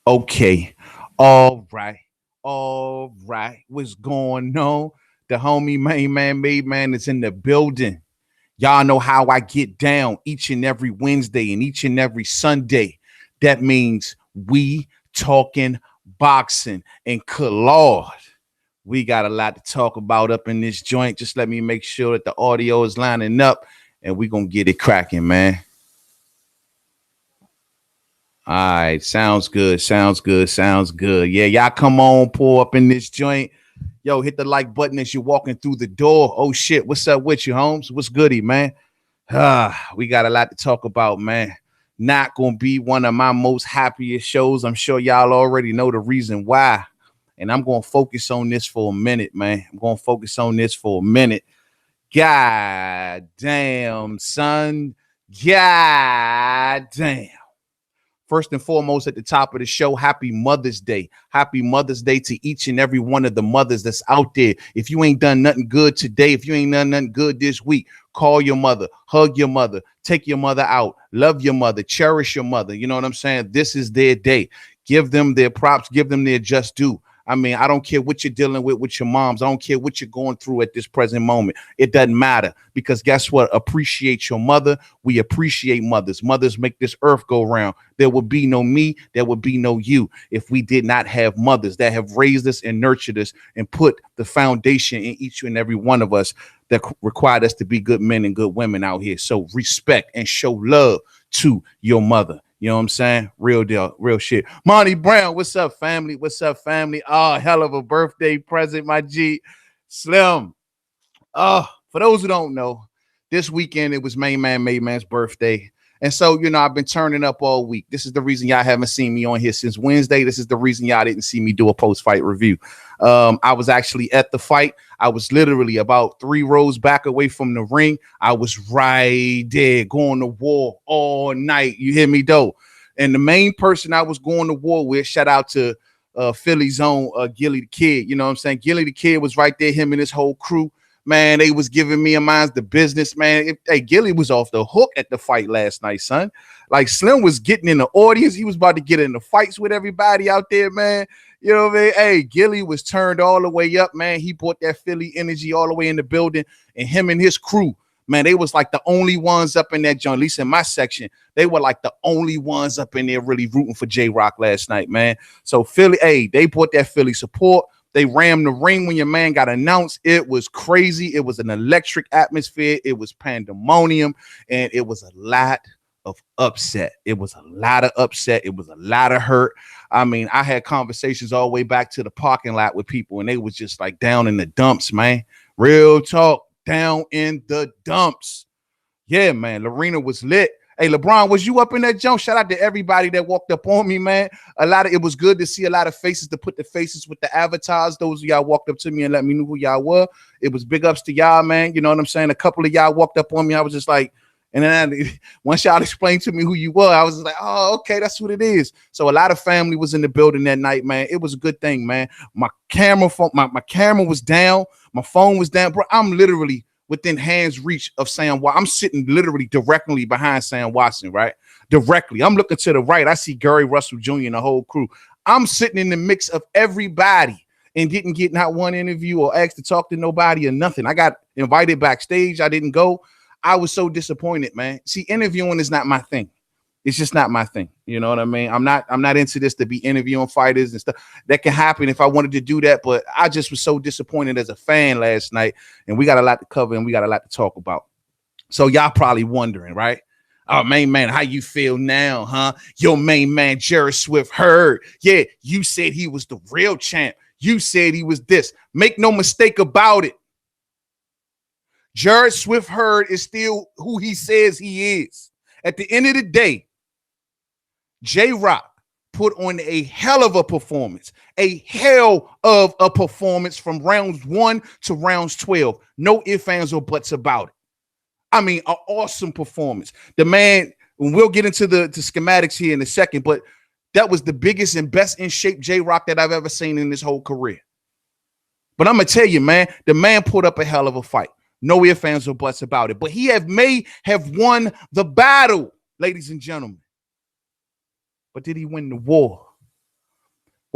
Okay. All right. All right. What's going on? The homie main man made man is in the building. Y'all know how I get down each and every Wednesday and each and every Sunday. That means we talking boxing and collage. We got a lot to talk about up in this joint. Just let me make sure that the audio is lining up and we gonna get it cracking, man. All right, sounds good, sounds good, sounds good. Yeah, y'all come on, pull up in this joint. Yo, hit the like button as you're walking through the door. Oh shit, what's up with you, Holmes? What's goody, man? We got a lot to talk about, man. Not gonna be one of my most happiest shows. I'm sure y'all already know the reason why. And I'm gonna focus on this for a minute, man. I'm gonna focus on this for a minute. God damn, son. God damn. First and foremost, at the top of the show, happy Mother's Day. Happy Mother's Day to each and every one of the mothers that's out there. If you ain't done nothing good today, if you ain't done nothing good this week, call your mother, hug your mother, take your mother out, love your mother, cherish your mother. You know what I'm saying? This is their day. Give them their props, give them their just due. I mean, I don't care what you're dealing with your moms. I don't care what you're going through at this present moment. It doesn't matter because guess what? Appreciate your mother. We appreciate mothers. Mothers make this earth go round. There would be no me. There would be no you if we did not have mothers that have raised us and nurtured us and put the foundation in each and every one of us that required us to be good men and good women out here. So respect and show love to your mother. You know what I'm saying? Real deal, real shit. Monty Brown, what's up, family? What's up, family? Oh, hell of a birthday present, my G. Slim. Oh, for those who don't know, this weekend it was Main Man's birthday. And so, you know, I've been turning up all week. This is the reason y'all haven't seen me on here since Wednesday. This is the reason y'all didn't see me do a post-fight review. I was actually at the fight. I was literally about 3 rows back away from the ring. I was right there going to war all night. You hear me, though? And the main person I was going to war with, shout out to Philly's own Gilly the Kid. You know what I'm saying? Gilly the Kid was right there, him and his whole crew. Man, they was giving me a minds the business, man. Hey, Gilly was off the hook at the fight last night, son. Like Slim was getting in the audience. He was about to get in the fights with everybody out there, man. You know what I mean? Hey, Gilly was turned all the way up, man. He brought that Philly energy all the way in the building. And him and his crew, man, they was like the only ones up in that joint, at least in my section. They were like the only ones up in there really rooting for J-Rock last night, man. So Philly, hey, they brought that Philly support. They rammed the ring when your man got announced. It was crazy. It was an electric atmosphere. It was pandemonium. And it was a lot of upset. It was a lot of upset. It was a lot of hurt. I mean, I had conversations all the way back to the parking lot with people, and they was just like down in the dumps, man. Real talk, down in the dumps. Yeah, man. Lorena was lit. Hey, LeBron, was you up in that jump? Shout out to everybody that walked up on me, man. It was good to see a lot of faces, to put the faces with the avatars. Those of y'all walked up to me and let me know who y'all were. It was big ups to y'all, man. You know what I'm saying? A couple of y'all walked up on me. I was just like, and then once y'all explained to me who you were, I was like, oh, okay, that's what it is. So a lot of family was in the building that night, man. It was a good thing, man. My camera was down. My phone was down. Bro, I'm literally within hand's reach of Sam Watson. I'm sitting literally directly behind Sam Watson, right? Directly. I'm looking to the right. I see Gary Russell Jr. and the whole crew. I'm sitting in the mix of everybody and didn't get not one interview or asked to talk to nobody or nothing. I got invited backstage. I didn't go. I was so disappointed, man. See, interviewing is not my thing. It's just not my thing. You know what I mean? I'm not into this to be interviewing fighters and stuff. That can happen if I wanted to do that, but I just was so disappointed as a fan last night, and we got a lot to cover and we got a lot to talk about. So y'all probably wondering, right? Oh, main man, how you feel now, huh? Your main man, Jarrett Swift Hurd. Yeah, you said he was the real champ. You said he was this. Make no mistake about it. Jarrett Swift Hurd is still who he says he is. At the end of the day, J-Rock put on a hell of a performance from rounds 1 to rounds 12. No ifs, ands, or buts about it. I mean, an awesome performance. The man, we'll get into the schematics here in a second, but that was the biggest and best in shape J-Rock that I've ever seen in his whole career. But I'm going to tell you, man, the man put up a hell of a fight. No ifs, ands, or buts about it. But he may have won the battle, ladies and gentlemen. But did he win the war?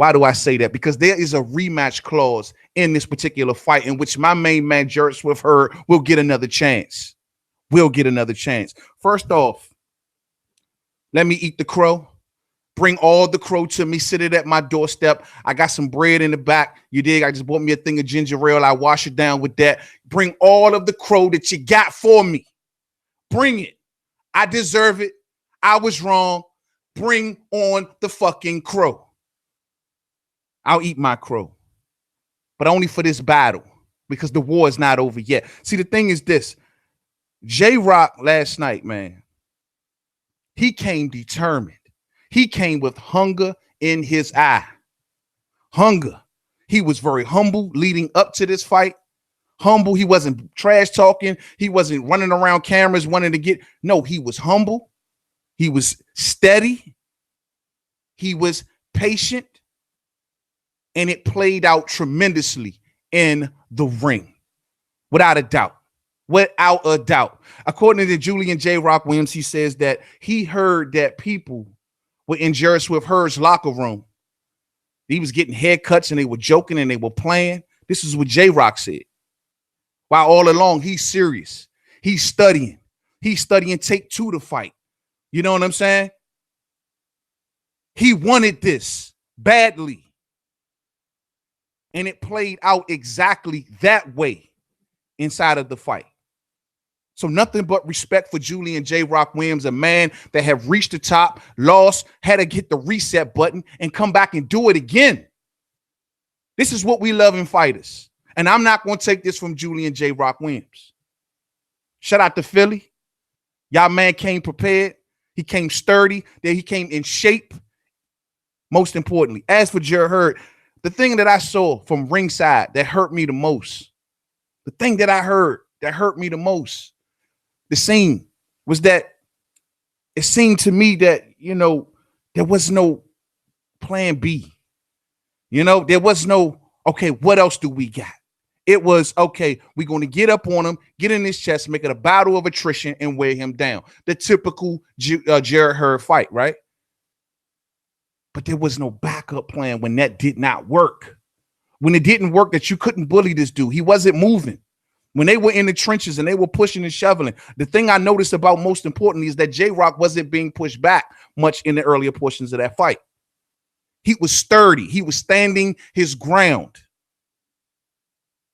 Why do I say that? Because there is a rematch clause in this particular fight in which my main man, Jarrett Swift Hurd, will get another chance. Will get another chance. First off, let me eat the crow. Bring all the crow to me. Sit it at my doorstep. I got some bread in the back. You dig? I just bought me a thing of ginger ale. I wash it down with that. Bring all of the crow that you got for me. Bring it. I deserve it. I was wrong. Bring on the fucking crow. I'll eat my crow, but only for this battle because the war is not over yet. See, the thing is this. J-Rock last night, man, he came determined. He came with hunger in his eye. Hunger. He was very humble leading up to this fight. Humble. He wasn't trash talking. He wasn't running around cameras wanting to get. No, he was humble. He was steady. He was patient. And it played out tremendously in the ring. Without a doubt. Without a doubt. According to Julian J. Rock Williams, he says that he heard that people were in Jarrett Swift Hurd's locker room. He was getting haircuts and they were joking and they were playing. This is what J. Rock said. While all along, he's serious. He's studying. He's studying take two to fight. You know what I'm saying? He wanted this badly. And it played out exactly that way inside of the fight. So nothing but respect for Julian J. Rock Williams, a man that had reached the top, lost, had to hit the reset button and come back and do it again. This is what we love in fighters. And I'm not going to take this from Julian J. Rock Williams. Shout out to Philly. Y'all man came prepared. He came sturdy. Then he came in shape. Most importantly, as for Jarrett Hurd, the thing that I saw from ringside that hurt me the most, the thing that I heard that hurt me the most, the scene was that it seemed to me that, you know, there was no plan B. You know, there was no, okay, what else do we got? It was, okay, we're going to get up on him, get in his chest, make it a battle of attrition and wear him down. The typical Jarrett Hurd fight, right? But there was no backup plan when that did not work. When it didn't work, that you couldn't bully this dude. He wasn't moving. When they were in the trenches and they were pushing and shoveling, the thing I noticed about most importantly is that J-Rock wasn't being pushed back much in the earlier portions of that fight. He was sturdy. He was standing his ground.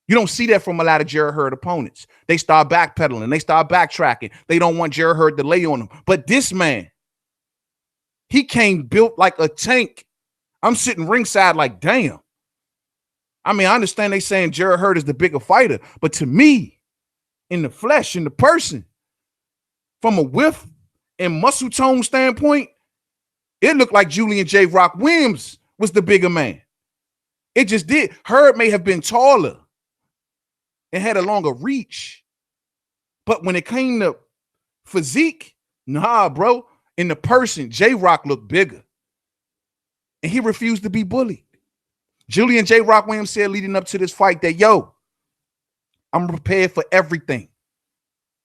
You don't see that from a lot of Jarrett Hurd opponents. They start backpedaling. They start backtracking. They don't want Jarrett Hurd to lay on them. But this man, he came built like a tank. I'm sitting ringside like, damn. I mean, I understand they saying Jarrett Hurd is the bigger fighter, but to me, in the flesh, in the person, from a width and muscle tone standpoint, it looked like Julian J. Rock Williams was the bigger man. It just did. Hurd may have been taller and had a longer reach, but when it came to physique, nah, bro. In the person, J-Rock looked bigger. And he refused to be bullied. Julian J. Rock Williams said leading up to this fight that, yo, I'm prepared for everything.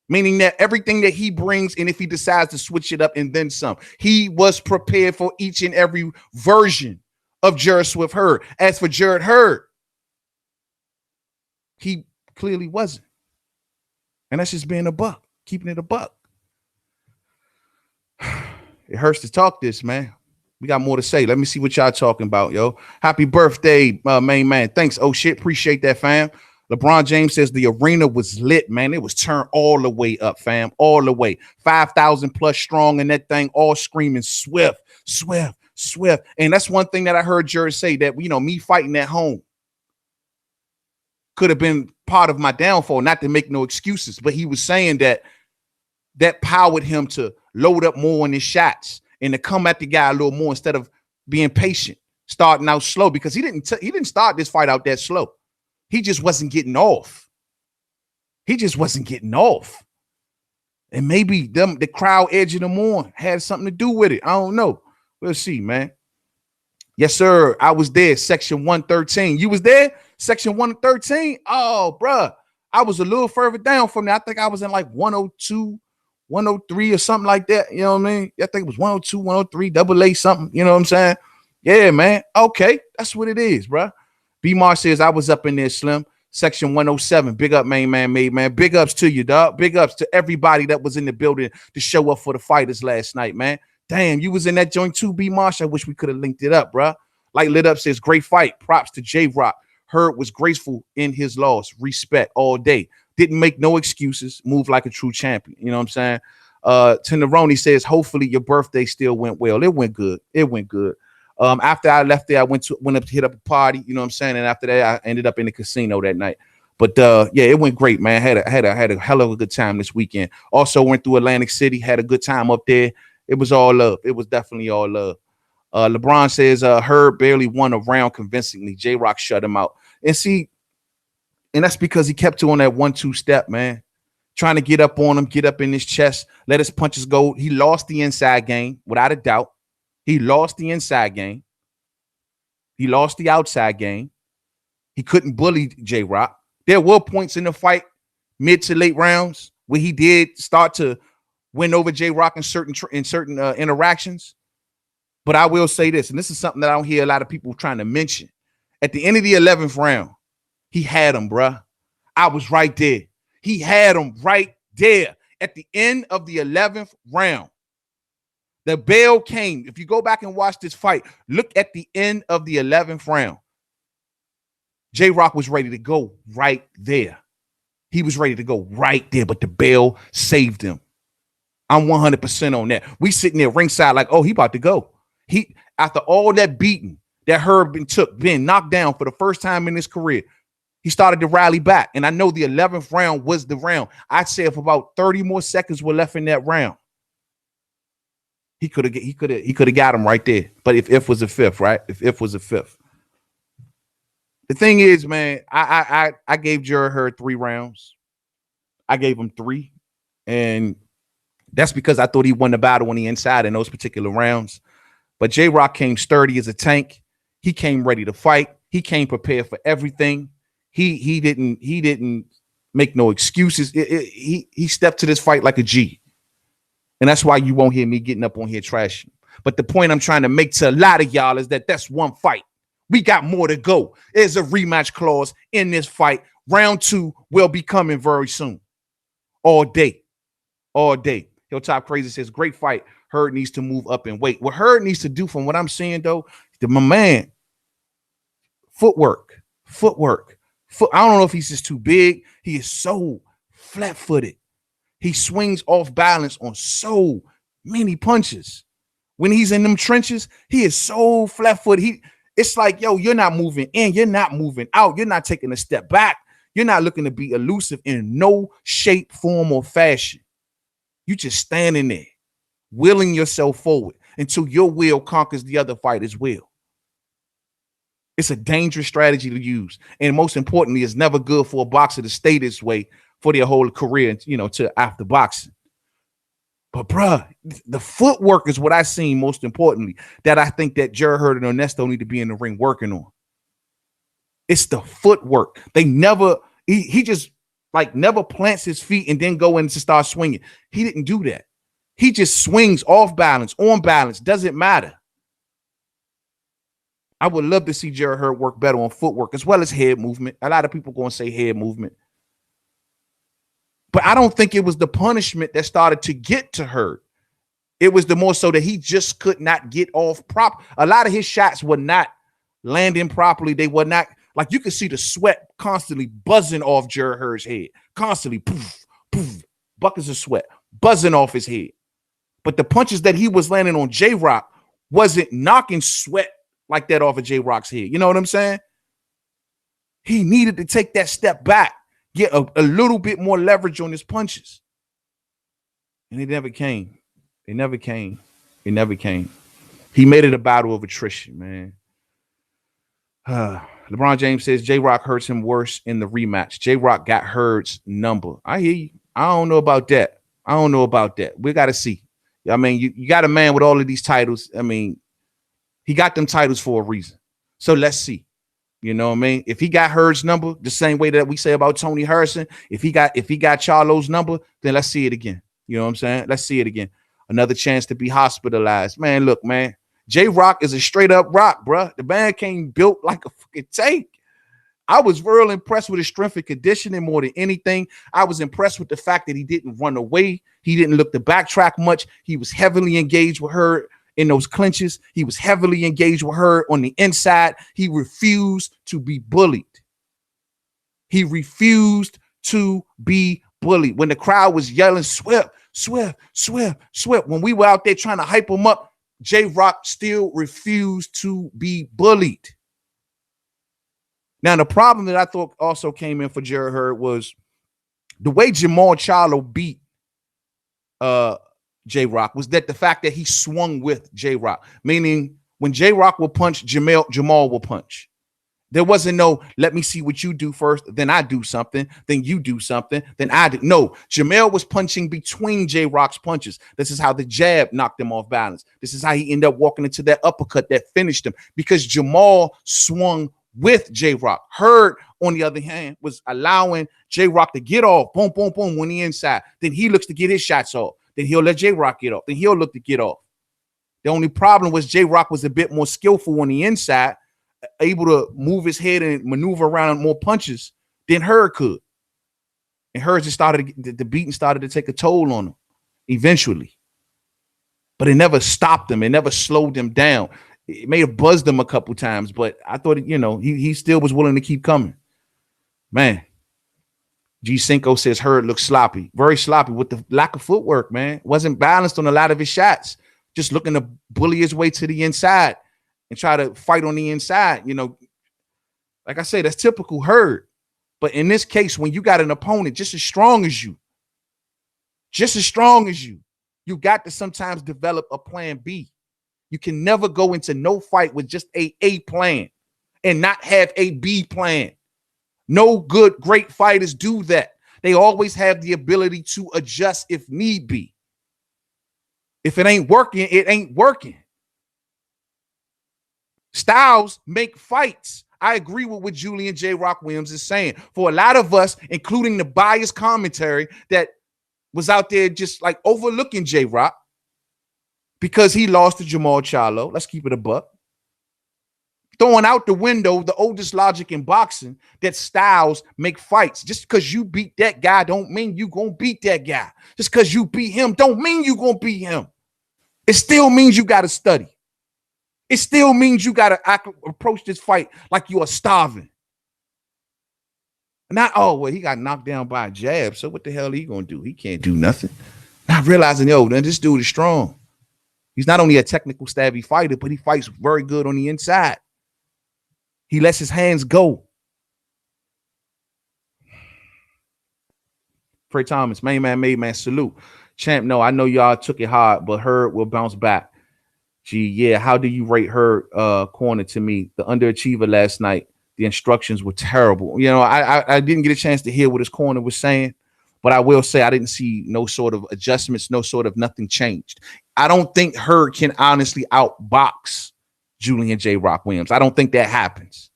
Meaning that everything that he brings, and if he decides to switch it up and then some, he was prepared for each and every version of Jarrett Swift Hurd. As for Jarrett Hurd, he clearly wasn't. And that's just being a buck, keeping it a buck. It hurts to talk this, man. We got more to say. Let me see what y'all talking about, yo. Happy birthday, main man. Thanks. Oh, shit. Appreciate that, fam. LeBron James says the arena was lit, man. It was turned all the way up, fam. All the way. 5,000 plus strong in that thing, all screaming Swift, Swift, Swift. And that's one thing that I heard Jarrett say, that, you know, me fighting at home could have been part of my downfall, not to make no excuses. But he was saying that powered him to load up more on his shots and to come at the guy a little more instead of being patient, starting out slow, because he didn't start this fight out that slow. He just wasn't getting off. He just wasn't getting off. And maybe the crowd edging him on had something to do with it. I don't know. We'll see, man. Yes, sir. I was there, section 113. You was there? Section 113? Oh, bruh. I was a little further down from there. I think I was in like 102, 103 or something like that. You know what I mean? I think it was 102, 103, double A something. You know what I'm saying? Yeah, man. Okay, that's what it is, bro. B Mar says I was up in there, Slim. Section 107. Big up, main man, made man. Big ups to you, dog. Big ups to everybody that was in the building to show up for the fighters last night, man. Damn, you was in that joint too, B Marsh. I wish we could have linked it up, bro. Like Lit Up says, great fight. Props to J Rock. Hurd was graceful in his loss. Respect all day. Didn't make no excuses. Moved like a true champion. You know what I'm saying? Tenderoni says, hopefully your birthday still went well. It went good. It went good. After I left there, I went up to hit up a party, you know what I'm saying? And after that, I ended up in the casino that night. But yeah, it went great, man. Had a hell of a good time this weekend. Also went through Atlantic City, had a good time up there. It was all love. It was definitely all love. LeBron says Hurd barely won a round convincingly. J-Rock shut him out. And see, and that's because he kept on that 1-2 step, man. Trying to get up on him, get up in his chest, let his punches go. He lost the inside game, without a doubt. He lost the inside game. He lost the outside game. He couldn't bully J-Rock. There were points in the fight, mid to late rounds, where he did start to win over J-Rock in certain interactions. But I will say this, and this is something that I don't hear a lot of people trying to mention. At the end of the 11th round, he had him, bruh. I was right there. He had him right there at the end of the 11th round. The bell came. If you go back and watch this fight, look at the end of the 11th round. J-Rock was ready to go right there. He was ready to go right there, but the bell saved him. I'm 100% on that. We sitting there ringside like, oh, he about to go. He, after all that beating that Hurd being knocked down for the first time in his career, he started to rally back. And I know the 11th round was the round. I'd say if about 30 more seconds were left in that round, he could have got him right there. But if was a fifth, right? If was a fifth. The thing is, man, I gave Jarrett Hurd 3 rounds. I gave him 3. And that's because I thought he won the battle on the inside in those particular rounds. But J-Rock came sturdy as a tank. He came ready to fight. He came prepared for everything. He didn't make no excuses. He stepped to this fight like a G. And that's why you won't hear me getting up on here trashing. But the point I'm trying to make to a lot of y'all is that that's one fight. We got more to go. There's a rematch clause in this fight. Round 2 will be coming very soon. All day. All day. Hilltop Crazy says, great fight. Hurd needs to move up and weight. What Hurd needs to do, from what I'm seeing, though, my man, footwork. I don't know if he's just too big. He is so flat-footed. He swings off balance on so many punches. When he's in them trenches, he is so flat-footed. It's like, yo, you're not moving in. You're not moving out. You're not taking a step back. You're not looking to be elusive in no shape, form, or fashion. You just standing there, willing yourself forward until your will conquers the other fighter's will. It's a dangerous strategy to use. And most importantly, it's never good for a boxer to stay this way for their whole career, to after boxing. But, bruh, the footwork is what I seen most importantly, that I think that Jarrett Hurd and Ernesto need to be in the ring working on. It's the footwork. He just like never plants his feet and then go in to start swinging. He didn't do that. He just swings off balance, on balance, doesn't matter. I would love to see Jarrett Hurd work better on footwork as well as head movement. A lot of people going to say head movement. But I don't think it was the punishment that started to get to Hurd. It was the more so that he just could not get off prop. A lot of his shots were not landing properly. They were not, like, you could see the sweat constantly buzzing off Jarrett Hurd's head. Constantly, poof, poof, buckets of sweat buzzing off his head. But the punches that he was landing on J-Rock wasn't knocking sweat like that off of J-Rock's head. You know what I'm saying? He needed to take that step back, get a little bit more leverage on his punches. And it never came. It never came. It never came. He made it a battle of attrition, man. LeBron James says J-Rock hurts him worse in the rematch. J-Rock got Hurd's number. I hear you. I don't know about that. We got to see. I mean, you got a man with all of these titles. I mean, he got them titles for a reason. So let's see. You know what I mean? If he got Hurd's number, the same way that we say about Tony Harrison, if he got Charlo's number, then let's see it again. You know what I'm saying? Let's see it again. Another chance to be hospitalized. Man, look, man. J-Rock is a straight up rock, bruh. The man came built like a fucking tank. I was real impressed with his strength and conditioning more than anything. I was impressed with the fact that he didn't run away. He didn't look to backtrack much. He was heavily engaged with Hurd in those clinches. He was heavily engaged with Hurd on the inside. He refused to be bullied. He refused to be bullied. When the crowd was yelling, Swift, Swift, Swift, Swift, when we were out there trying to hype him up, J-Rock still refused to be bullied. Now, the problem that I thought also came in for Jarrett Hurd was the way Jamal Charlo beat J-Rock was that the fact that he swung with J-Rock, meaning when J-Rock will punch, Jamal will punch. There wasn't no, let me see what you do first, then I do something, then you do something, then I do. No, Jamal was punching between J-Rock's punches. This is how the jab knocked him off balance. This is how he ended up walking into that uppercut that finished him, because Jamal swung with J-Rock. Hurd, on the other hand, was allowing J-Rock to get off, boom, boom, boom, on the inside. Then he looks to get his shots off. Then he'll let J-Rock get off. Then he'll look to get off. The only problem was J-Rock was a bit more skillful on the inside, able to move his head and maneuver around more punches than Hurd could. And Hurd just started, the beating started to take a toll on him eventually. But it never stopped him. It never slowed him down. It may have buzzed him a couple times, but I thought, he still was willing to keep coming. Man, G Cinco says Hurd looks sloppy, very sloppy with the lack of footwork, man. Wasn't balanced on a lot of his shots, just looking to bully his way to the inside and try to fight on the inside. Like I said, that's typical Hurd. But in this case, when you got an opponent just as strong as you, you got to sometimes develop a plan B. You can never go into no fight with just a plan and not have a B plan. No good, great fighters do that. They always have the ability to adjust if need be. If it ain't working, it ain't working. Styles make fights. I agree with what Julian J. Rock Williams is saying. For a lot of us, including the biased commentary that was out there just like overlooking J. Rock because he lost to Jamal Charlo. Let's keep it a buck. Throwing out the window the oldest logic in boxing that Styles make fights. Just because you beat that guy don't mean you gonna beat that guy. Just because you beat him don't mean you gonna beat him. It still means you gotta study. It still means you gotta approach this fight like you are starving. Not, oh, well, he got knocked down by a jab, so what the hell he gonna do? He can't do nothing. Not realizing, this dude is strong. He's not only a technical stabby fighter, but he fights very good on the inside. He lets his hands go. Trey Thomas, main man, made man, salute. Champ, no, I know y'all took it hard, but Hurd will bounce back. Gee, yeah, how do you rate Hurd corner to me? The underachiever last night, the instructions were terrible. I didn't get a chance to hear what his corner was saying, but I will say I didn't see no sort of adjustments, no sort of nothing changed. I don't think Hurd can honestly outbox Julian J. Rock Williams. I don't think that happens.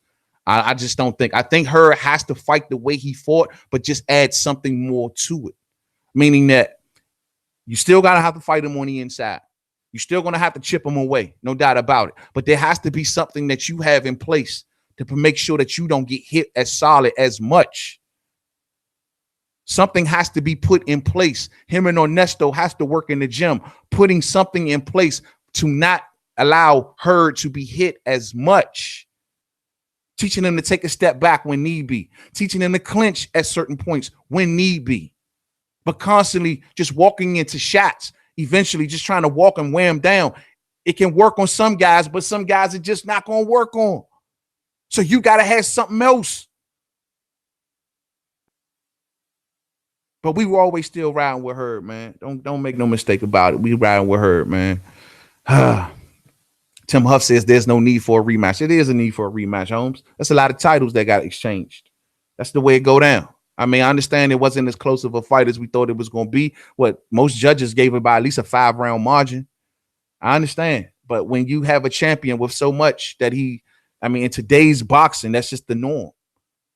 I just don't think. I think Hurd has to fight the way he fought, but just add something more to it. Meaning that you still got to have to fight him on the inside. You're still going to have to chip him away, no doubt about it. But there has to be something that you have in place to make sure that you don't get hit as solid as much. Something has to be put in place. Him and Ernesto has to work in the gym, putting something in place to not allow Hurd to be hit as much. Teaching them to take a step back when need be. Teaching them to clinch at certain points when need be. But constantly just walking into shots, eventually just trying to walk and wear them down. It can work on some guys, but some guys are just not going to work on. So you got to have something else. But we were always still riding with Hurd, man. Don't make no mistake about it. We riding with Hurd, man. Tim Huff says there's no need for a rematch. It is a need for a rematch, Holmes. That's a lot of titles that got exchanged. That's the way it go down. I mean, I understand it wasn't as close of a fight as we thought it was going to be. What most judges gave it by at least a 5-round margin. I understand. But when you have a champion with so much that in today's boxing, that's just the norm.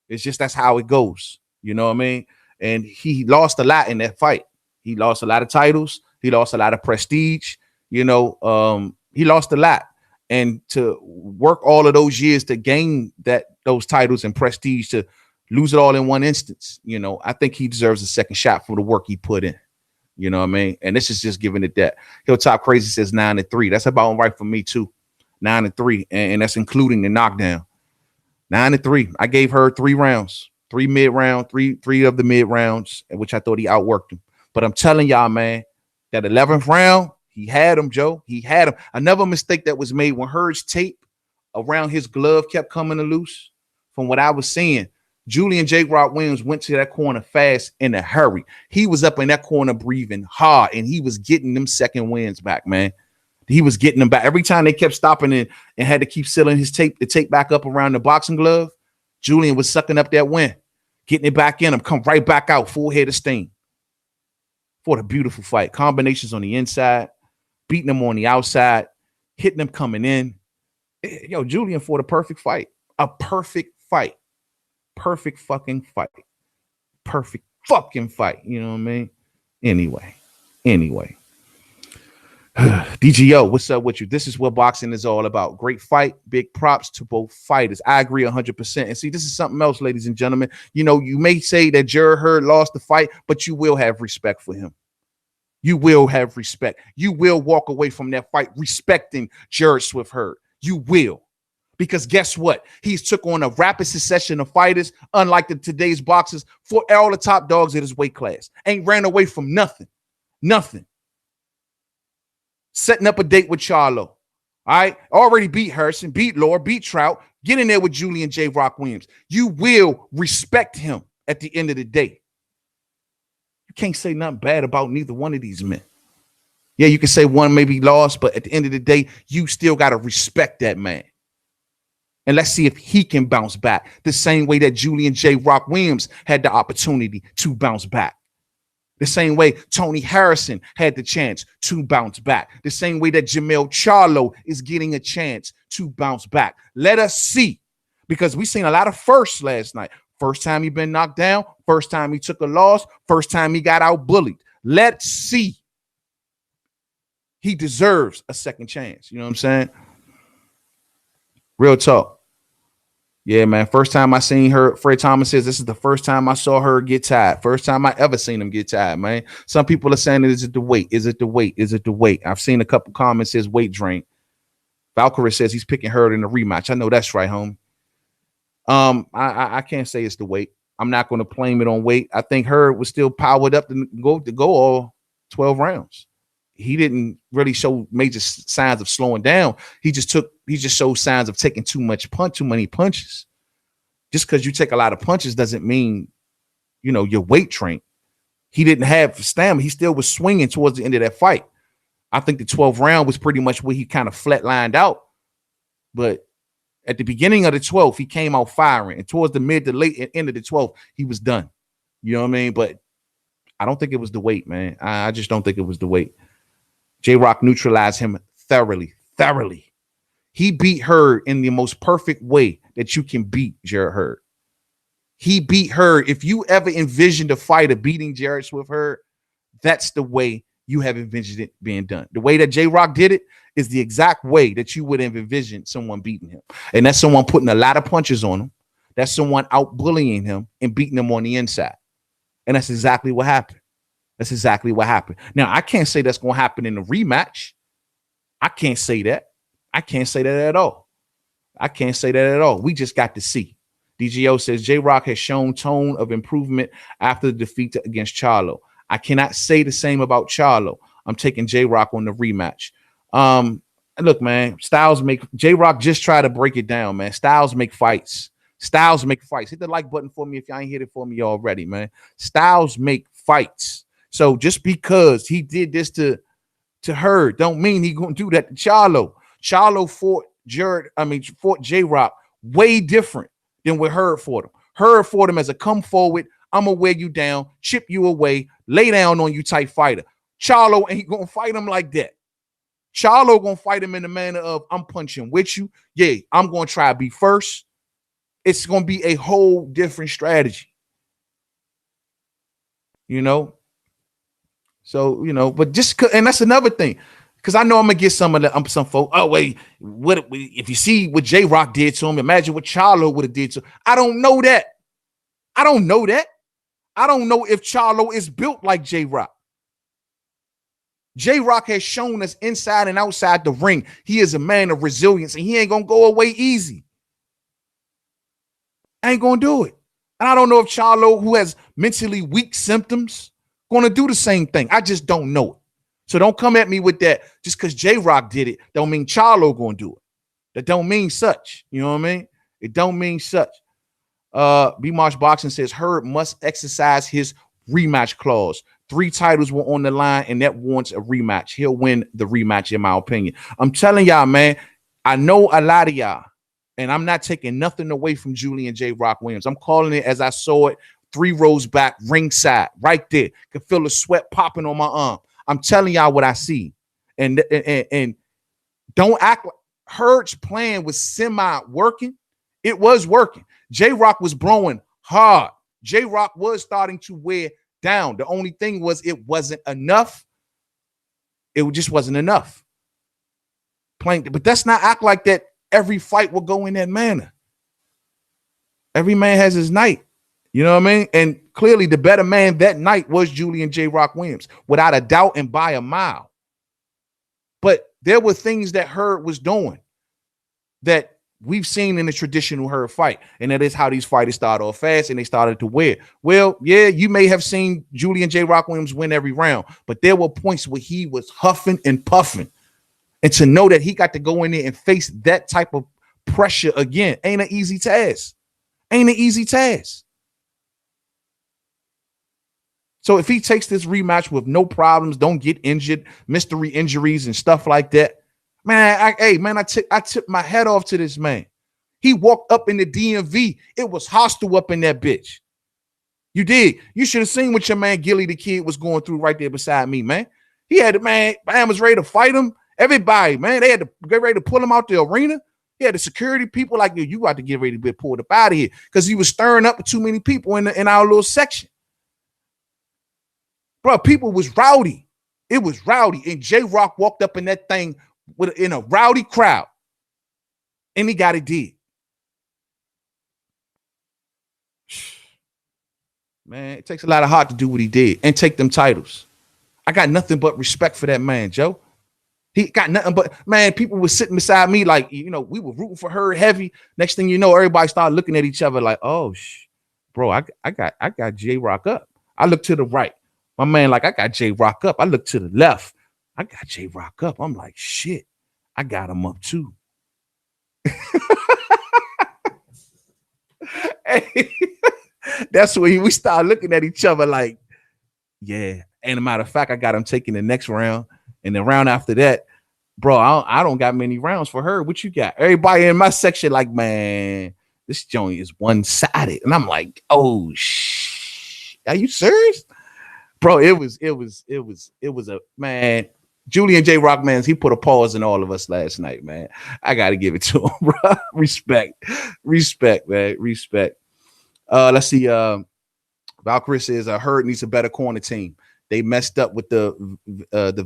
It's just, that's how it goes. You know what I mean? And he lost a lot in that fight. He lost a lot of titles. He lost a lot of prestige. He lost a lot. and to work all of those years to gain those titles and prestige, to lose it all in one instance. I think he deserves a second shot for the work he put in. You know what I mean? And this is just giving it that. Hilltop Crazy says 9-3. That's about right for me too. 9-3, and that's including the knockdown. 9-3. I gave her 3 rounds, 3 mid-round, three of the mid-rounds, which I thought he outworked him. But I'm telling y'all, man, that 11th round, he had him, Joe. He had him. Another mistake that was made when Hurd's tape around his glove kept coming loose. From what I was seeing, Julian J. Rock Williams went to that corner fast in a hurry. He was up in that corner breathing hard, and he was getting them second wins back, man. He was getting them back. Every time they kept stopping and had to keep sealing the tape back up around the boxing glove, Julian was sucking up that win, getting it back in him, come right back out, full head of steam. For the beautiful fight. Combinations on the inside, beating them on the outside, hitting them coming in. Yo, Julian fought a perfect fight. A perfect fight. Perfect fucking fight. Perfect fucking fight. You know what I mean? Anyway. DGO, what's up with you? This is what boxing is all about. Great fight. Big props to both fighters. I agree 100%. And see, this is something else, ladies and gentlemen. You may say that Jarrett Hurd lost the fight, but you will have respect for him. You will have respect. You will walk away from that fight respecting Jarrett Swift Hurd. You will. Because guess what? He's took on a rapid succession of fighters, unlike today's boxers, for all the top dogs in his weight class. Ain't ran away from nothing. Nothing. Setting up a date with Charlo. All right. Already beat Harrison, beat Lord, beat Trout. Get in there with Julian J. Rock Williams. You will respect him at the end of the day. You can't say nothing bad about neither one of these men. Yeah, you can say one maybe lost, but at the end of the day, you still got to respect that man. And let's see if he can bounce back the same way that Julian J. Rock Williams had the opportunity to bounce back. The same way Tony Harrison had the chance to bounce back. The same way that Jamel Charlo is getting a chance to bounce back. Let us see, because we seen a lot of firsts last night. First time he been knocked down. First time he took a loss. First time he got out bullied. Let's see. He deserves a second chance. You know what I'm saying? Real talk. Yeah, man. First time I seen her, Fred Thomas says this is the first time I saw her get tired. First time I ever seen him get tired, man. Some people are saying, is it the weight? Is it the weight? Is it the weight? I've seen a couple comments says weight drain. Valkyrie says he's picking Hurd in the rematch. I know that's right, home. I can't say it's the weight. I'm not going to blame it on weight. I think Hurd was still powered up to go all 12 rounds. He didn't really show major signs of slowing down. He just showed signs of taking too many punches. Just because you take a lot of punches doesn't mean, your weight trained. He didn't have stamina. He still was swinging towards the end of that fight. I think the 12th round was pretty much where he kind of flatlined out. But at the beginning of the 12th, he came out firing. And towards the mid to late end of the 12th, he was done. You know what I mean? But I don't think it was the weight, man. I just don't think it was the weight. J-Rock neutralized him thoroughly. He beat Hurd in the most perfect way that you can beat Jarrett Hurd. He beat Hurd. If you ever envisioned a fighter beating Jarrett Swift Hurd, that's the way you have envisioned it being done. The way that J-Rock did it is the exact way that you would have envisioned someone beating him. And that's someone putting a lot of punches on him. That's someone out bullying him and beating him on the inside. And that's exactly what happened. That's exactly what happened. Now, I can't say that's going to happen in the rematch. I can't say that. I can't say that at all. We just got to see. DGO says J-Rock has shown tone of improvement after the defeat against Charlo. I cannot say the same about Charlo. I'm taking J-Rock on the rematch. Look, man, J-Rock just try to break it down, man. Styles make fights. Hit the like button for me if y'all ain't hit it for me already, man. Styles make fights. So just because he did this to Hurd, don't mean he gonna do that to Charlo. Charlo fought J-Rock way different than what Hurd fought him. Hurd fought him as a come forward, I'm gonna wear you down, chip you away, lay down on you type fighter. Charlo ain't gonna fight him like that. Charlo gonna fight him in the manner of I'm punching with you. Yeah, I'm gonna try to be first. It's gonna be a whole different strategy. So, but and that's another thing. Because I know I'm gonna get some of the some folk. Oh wait, what if you see what J Rock did to him? Imagine what Charlo would have did to him. I don't know that. I don't know that. I don't know if Charlo is built like J Rock. J Rock has shown us inside and outside the ring. He is a man of resilience, and he ain't gonna go away easy. I ain't gonna do it. And I don't know if Charlo, who has mentally weak symptoms, gonna do the same thing. I just don't know it. So don't come at me with that. Just because J-Rock did it, don't mean Charlo gonna do it. That don't mean such. You know what I mean? It don't mean such. B Marsh Boxing says Hurd must exercise his rematch clause. 3 titles were on the line, and that warrants a rematch. He'll win the rematch, in my opinion. I'm telling y'all, man. I know a lot of y'all, and I'm not taking nothing away from Julian J. Rock Williams. I'm calling it as I saw it, 3 rows back, ringside, right there. Can feel the sweat popping on my arm. I'm telling y'all what I see. And don't act like Hurd's plan was semi-working. It was working. J-Rock was blowing hard. J-Rock was starting to wear down. The only thing was it wasn't enough. It just wasn't enough. But that's not act like that every fight will go in that manner. Every man has his night. You know what I mean? And clearly the better man that night was Julian J. Rock Williams, without a doubt and by a mile. But there were things that Hurd was doing that we've seen in the traditional Hurd fight. And that is how these fighters start off fast and they started to wear. Well, yeah, you may have seen Julian J. Rock Williams win every round, but there were points where he was huffing and puffing. And to know that he got to go in there and face that type of pressure again ain't an easy task. Ain't an easy task. So if he takes this rematch with no problems, don't get injured, mystery injuries and stuff like that, man, I tipped my head off to this man. He walked up in the DMV. It was hostile up in that bitch. You did. You should have seen what your man Gilly the Kid was going through right there beside me, man. He had, man was ready to fight him. Everybody, man, they had to get ready to pull him out the arena. He had the security people like, yo, you got to get ready to be pulled up out of here because he was stirring up too many people in our little section. Bro, people was rowdy. It was rowdy. And J-Rock walked up in that thing in a rowdy crowd. And he got it did. Man, it takes a lot of heart to do what he did and take them titles. I got nothing but respect for that man, Joe. He got nothing but, man, people were sitting beside me like, you know, we were rooting for her heavy. Next thing you know, everybody started looking at each other like, oh, bro, I got J-Rock up. I look to the right. My man, like, I got J-Rock up. I look to the left. I got J-Rock up. I'm like, shit, I got him up too. Hey, that's when we start looking at each other like, yeah. And a matter of fact, I got him taking the next round. And the round after that, bro, I don't got many rounds for her. What you got? Everybody in my section like, man, this joint is one-sided. And I'm like, oh, are you serious? Bro, it was a, man, Julian J. Rock, man, he put a pause in all of us last night, man. I got to give it to him, bro. Respect, man, respect. Let's see. Valkyrie says, Hurd needs a better corner team. They messed up with the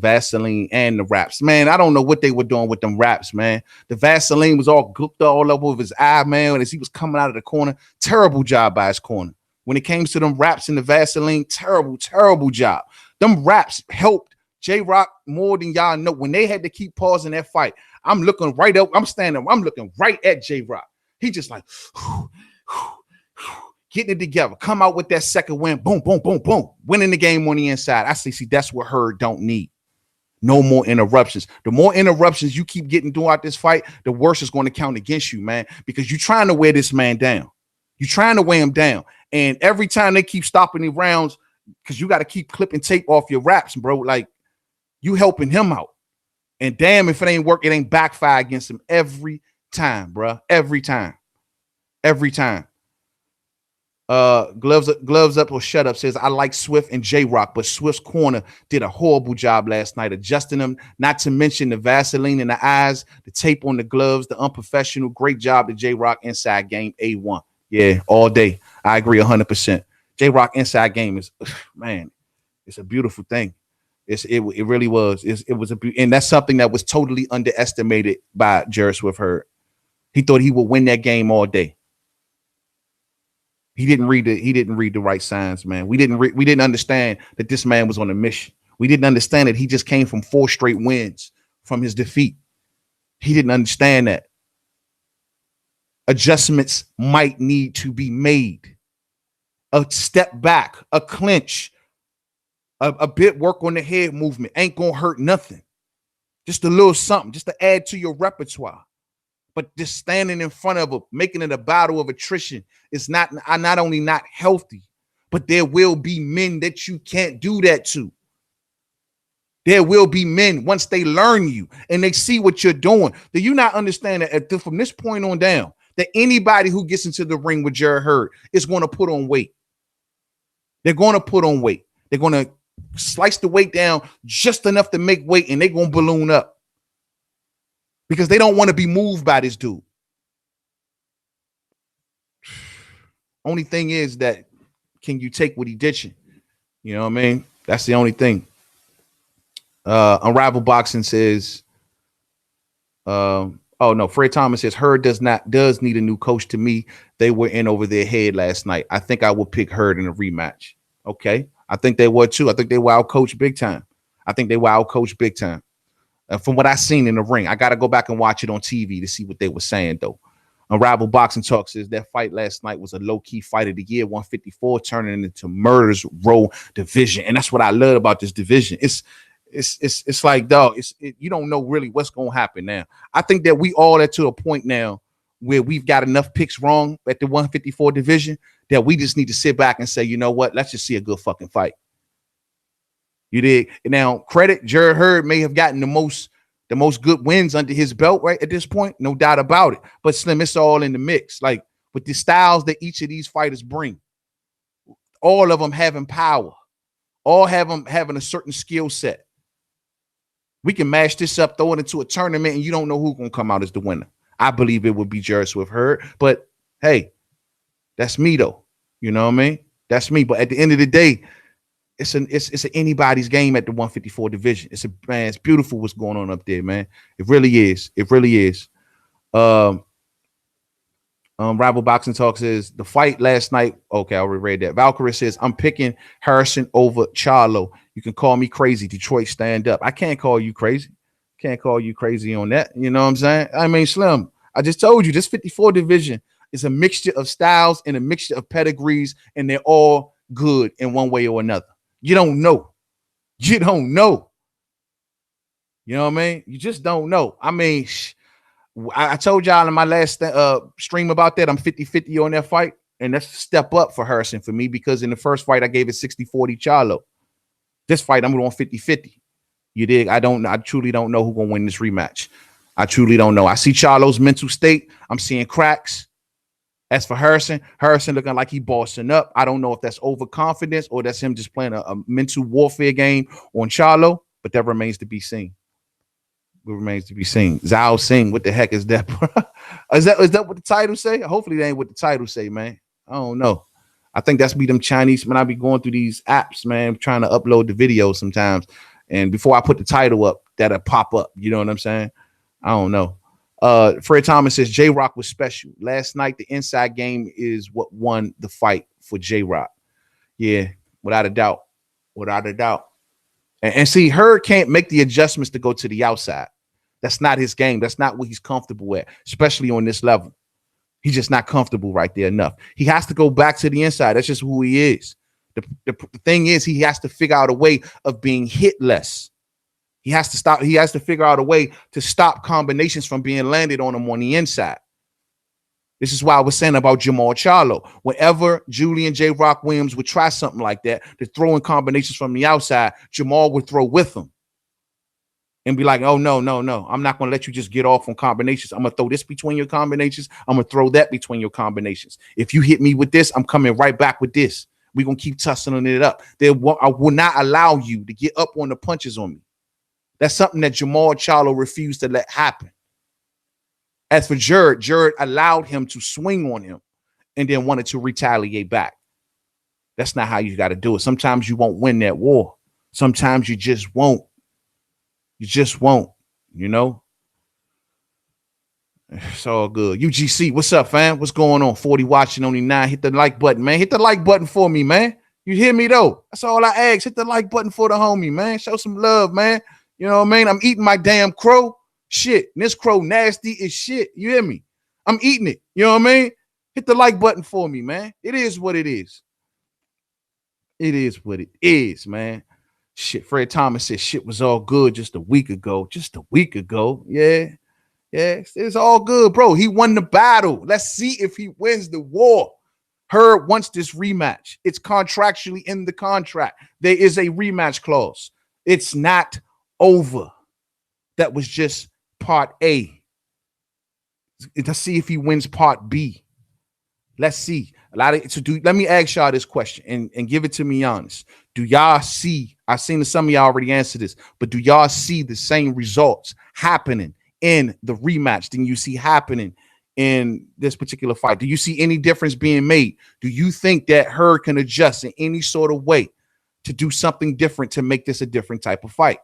Vaseline and the wraps. Man, I don't know what they were doing with them wraps, man. The Vaseline was all gooped all over his eye, man, as he was coming out of the corner. Terrible job by his corner. When it came to them wraps and the Vaseline, terrible job. Them wraps helped J-Rock more than y'all know. When they had to keep pausing that fight, I'm looking right up. I'm looking right at J-Rock. He just like, getting it together. Come out with that second win. Boom, boom, boom, boom. Winning the game on the inside. I see, that's what Hurd don't need. No more interruptions. The more interruptions you keep getting throughout this fight, the worse it's going to count against you, man, because you're trying to wear this man down. You're trying to weigh him down. And every time they keep stopping the rounds, because you got to keep clipping tape off your wraps, bro, like you helping him out. And damn, if it ain't work, it ain't backfire against him every time, bro. Every time. Gloves up or shut up says, I like Swift and J-Rock, but Swift's corner did a horrible job last night adjusting them, not to mention the Vaseline in the eyes, the tape on the gloves, the unprofessional. Great job to J-Rock inside game A1. Yeah, all day. I agree 100%. J-Rock inside game is, man, it's a beautiful thing. It really was. It was and that's something that was totally underestimated by Jarrett Swift Hurd. He thought he would win that game all day. He didn't read the right signs, man. We didn't understand that this man was on a mission. We didn't understand that he just came from 4 straight wins from his defeat. He didn't understand that. Adjustments might need to be made. A step back, a clinch, a bit work on the head movement ain't gonna hurt nothing. Just a little something, just to add to your repertoire. But just standing in front of it, making it a battle of attrition is not only not healthy, but there will be men that you can't do that to. There will be men, once they learn you and they see what you're doing, do you not understand that from this point on down, that anybody who gets into the ring with Jarrett Hurd is going to put on weight. They're going to put on weight. They're going to slice the weight down just enough to make weight, and they're going to balloon up because they don't want to be moved by this dude. Only thing is that, can you take what he ditching? You know what I mean? That's the only thing. Unrivaled Boxing says, oh no, Fred Thomas says Hurd does need a new coach. To me, they were in over their head last night. I think I would pick Hurd in a rematch. Okay. I think they were too. I think they were out coached big time. From what I seen in the ring, I got to go back and watch it on TV to see what they were saying though. Unrivaled Boxing Talk says that fight last night was a low-key fight of the year, 154, turning into Murder's Row division. And that's what I love about this division. It's like, dog, you don't know really what's going to happen now. I think that we all are to a point now where we've got enough picks wrong at the 154 division that we just need to sit back and say, you know what? Let's just see a good fucking fight. You dig? Now, credit, Jarrett Hurd may have gotten the most good wins under his belt right at this point, no doubt about it. But Slim, it's all in the mix. Like with the styles that each of these fighters bring, all of them having power, all having a certain skill set. We can mash this up, throw it into a tournament, and you don't know who's gonna come out as the winner. I believe it would be Jarrett Swift Hurd, but hey, that's me though. You know what I mean? That's me. But at the end of the day, it's an anybody's game at the 154 division. It's beautiful what's going on up there, man. It really is. It really is. Rival Boxing Talk says the fight last night. Okay, I already read that. Valkyrie says I'm picking Harrison over Charlo. You can call me crazy. Detroit, stand up. I can't call you crazy. Can't call you crazy on that. You know what I'm saying? I mean, Slim, I just told you this 54 division is a mixture of styles and a mixture of pedigrees, and they're all good in one way or another. You don't know. You don't know. You know what I mean? You just don't know. I mean, I told y'all in my last stream about that. I'm 50-50 on that fight, and that's a step up for Harrison for me because in the first fight, I gave it 60-40 Charlo. This fight, I'm going 50-50. You dig? I truly don't know who's going to win this rematch. I truly don't know. I see Charlo's mental state. I'm seeing cracks. As for Harrison looking like he bossing up. I don't know if that's overconfidence or that's him just playing a mental warfare game on Charlo, but that remains to be seen. It remains to be seen. Zhao Singh, what the heck is that? Is that what the title say? Hopefully that ain't what the title say, man. I don't know. I think that's be them Chinese, man. I be going through these apps, man, trying to upload the video sometimes. And before I put the title up, that'll pop up. You know what I'm saying? I don't know. Fred Thomas says J-Rock was special. Last night, the inside game is what won the fight for J-Rock. Yeah, without a doubt. Without a doubt. And see, Hurd can't make the adjustments to go to the outside. That's not his game. That's not what he's comfortable at, especially on this level. He's just not comfortable right there enough. He has to go back to the inside. That's just who he is. The thing is, he has to figure out a way of being hit less. He has to stop. He has to figure out a way to stop combinations from being landed on him on the inside. This is why I was saying about Jamal Charlo. Whenever Julian J. Rock Williams would try something like that, to throw in combinations from the outside, Jamal would throw with him and be like, oh, no. I'm not going to let you just get off on combinations. I'm going to throw this between your combinations. I'm going to throw that between your combinations. If you hit me with this, I'm coming right back with this. We're going to keep tussling it up. I will not allow you to get up on the punches on me. That's something that Jamal Charlo refused to let happen. As for Jarrett allowed him to swing on him and then wanted to retaliate back. That's not how you got to do it. Sometimes you won't win that war. Sometimes you just won't. You just won't, you know? It's all good. UGC, what's up, fam? What's going on? 40 watching, only 9. Hit the like button, man. Hit the like button for me, man. You hear me, though? That's all I ask. Hit the like button for the homie, man. Show some love, man. You know what I mean? I'm eating my damn crow. Shit. And this crow nasty as shit. You hear me? I'm eating it. You know what I mean? Hit the like button for me, man. It is what it is. It is what it is, man. Shit, Fred Thomas said shit was all good just a week ago. Just a week ago. Yeah. Yeah, it's all good, bro. He won the battle. Let's see if he wins the war. Hurd wants this rematch. It's contractually in the contract. There is a rematch clause. It's not over. That was just part A. Let's see if he wins part B. Let's see. Let me ask y'all this question and give it to me honest. Do y'all see? I've seen some of y'all already answer this, but do y'all see the same results happening in the rematch than you see happening in this particular fight? Do you see any difference being made? Do you think that Hurd can adjust in any sort of way to do something different to make this a different type of fight?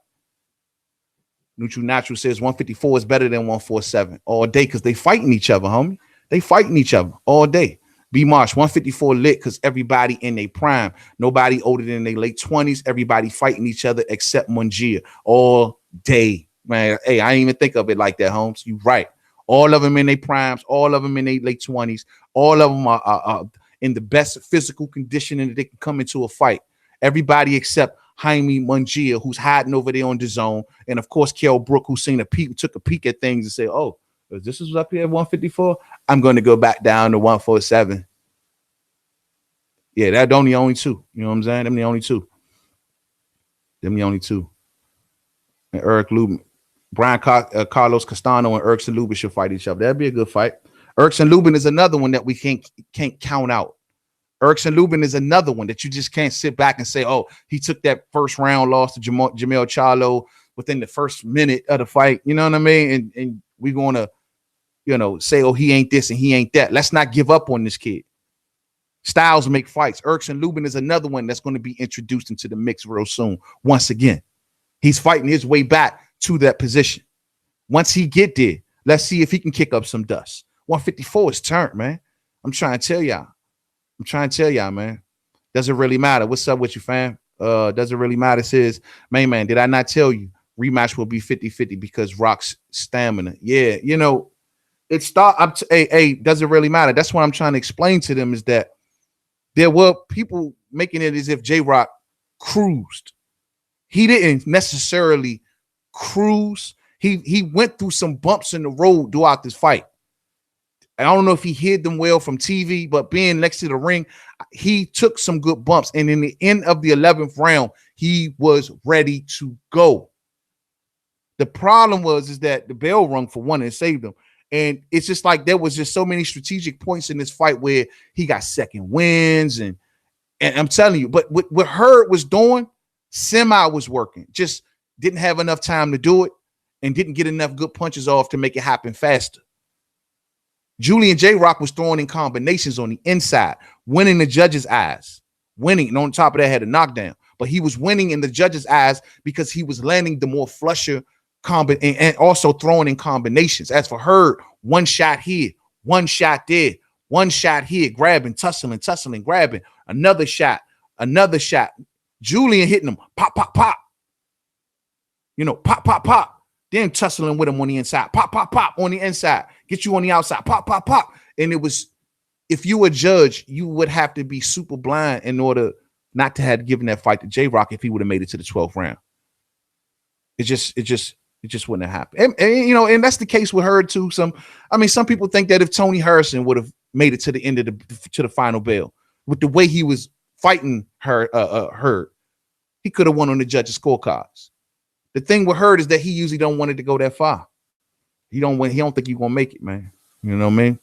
Neutral Natural says 154 is better than 147 all day because they fighting each other, homie. They fighting each other all day. B Marsh 154 lit because everybody in their prime. Nobody older than their late 20s. Everybody fighting each other except Mungia all day. Man, hey, I didn't even think of it like that, Holmes. You right. All of them in their primes, all of them in their late 20s, all of them are in the best physical condition that they can come into a fight. Everybody except Jaime Mungia, who's hiding over there on the zone, and of course Kell Brook, who's seen a peek, took a peek at things and said, "Oh, this is up here at 154. I'm going to go back down to 147." Yeah, they're the only two. You know what I'm saying? Them the only two. And Eric Lubin. Brian Carlos Castano and Erkson Lubin should fight each other. That'd be a good fight. Erkson Lubin is another one that we can't count out. Erkson Lubin is another one that you just can't sit back and say, oh, he took that first round loss to Jamel Charlo within the first minute of the fight. You know what I mean? And we're going to, say, oh, he ain't this and he ain't that. Let's not give up on this kid. Styles make fights. Erkson Lubin is another one that's going to be introduced into the mix real soon. Once again, he's fighting his way back to that position. Once he get there, let's see if he can kick up some dust. 154 is turned, man. I'm trying to tell y'all, man. Doesn't really matter. What's up with you, fam? Doesn't really matter. Says, man, did I not tell you rematch will be 50-50 because Rock's stamina? Yeah, doesn't really matter. That's what I'm trying to explain to them is that there were people making it as if J-Rock cruised. He didn't necessarily cruise. He went through some bumps in the road throughout this fight. I don't know if he hid them well from TV, but being next to the ring, he took some good bumps. And in the end of the 11th round, he was ready to go. The problem is that the bell rung for one and saved him. And it's just like there was just so many strategic points in this fight where he got second wins. And I'm telling you, but what Hurd was doing, semi was working. Just didn't have enough time to do it and didn't get enough good punches off to make it happen faster. Julian J-Rock was throwing in combinations on the inside, winning the judges' eyes, winning. And on top of that, had a knockdown. But he was winning in the judges' eyes because he was landing the more flusher and also throwing in combinations. As for Hurd, one shot here, one shot there, one shot here, grabbing, tussling, grabbing, another shot. Julian hitting him, pop, pop, pop. Pop, pop, pop. Then tussling with him on the inside, pop, pop, pop on the inside, get you on the outside, pop, pop, pop. And it was, if you were a judge, you would have to be super blind in order not to have given that fight to J-Rock if he would have made it to the 12th round. It just wouldn't have happened. And that's the case with Hurd too. Some people think that if Tony Harrison would have made it to the end of to the final bell with the way he was fighting Hurd, he could have won on the judges' scorecards. The thing with Hurd is that he usually don't want it to go that far. He don't think you're gonna make it, man. You know what I mean?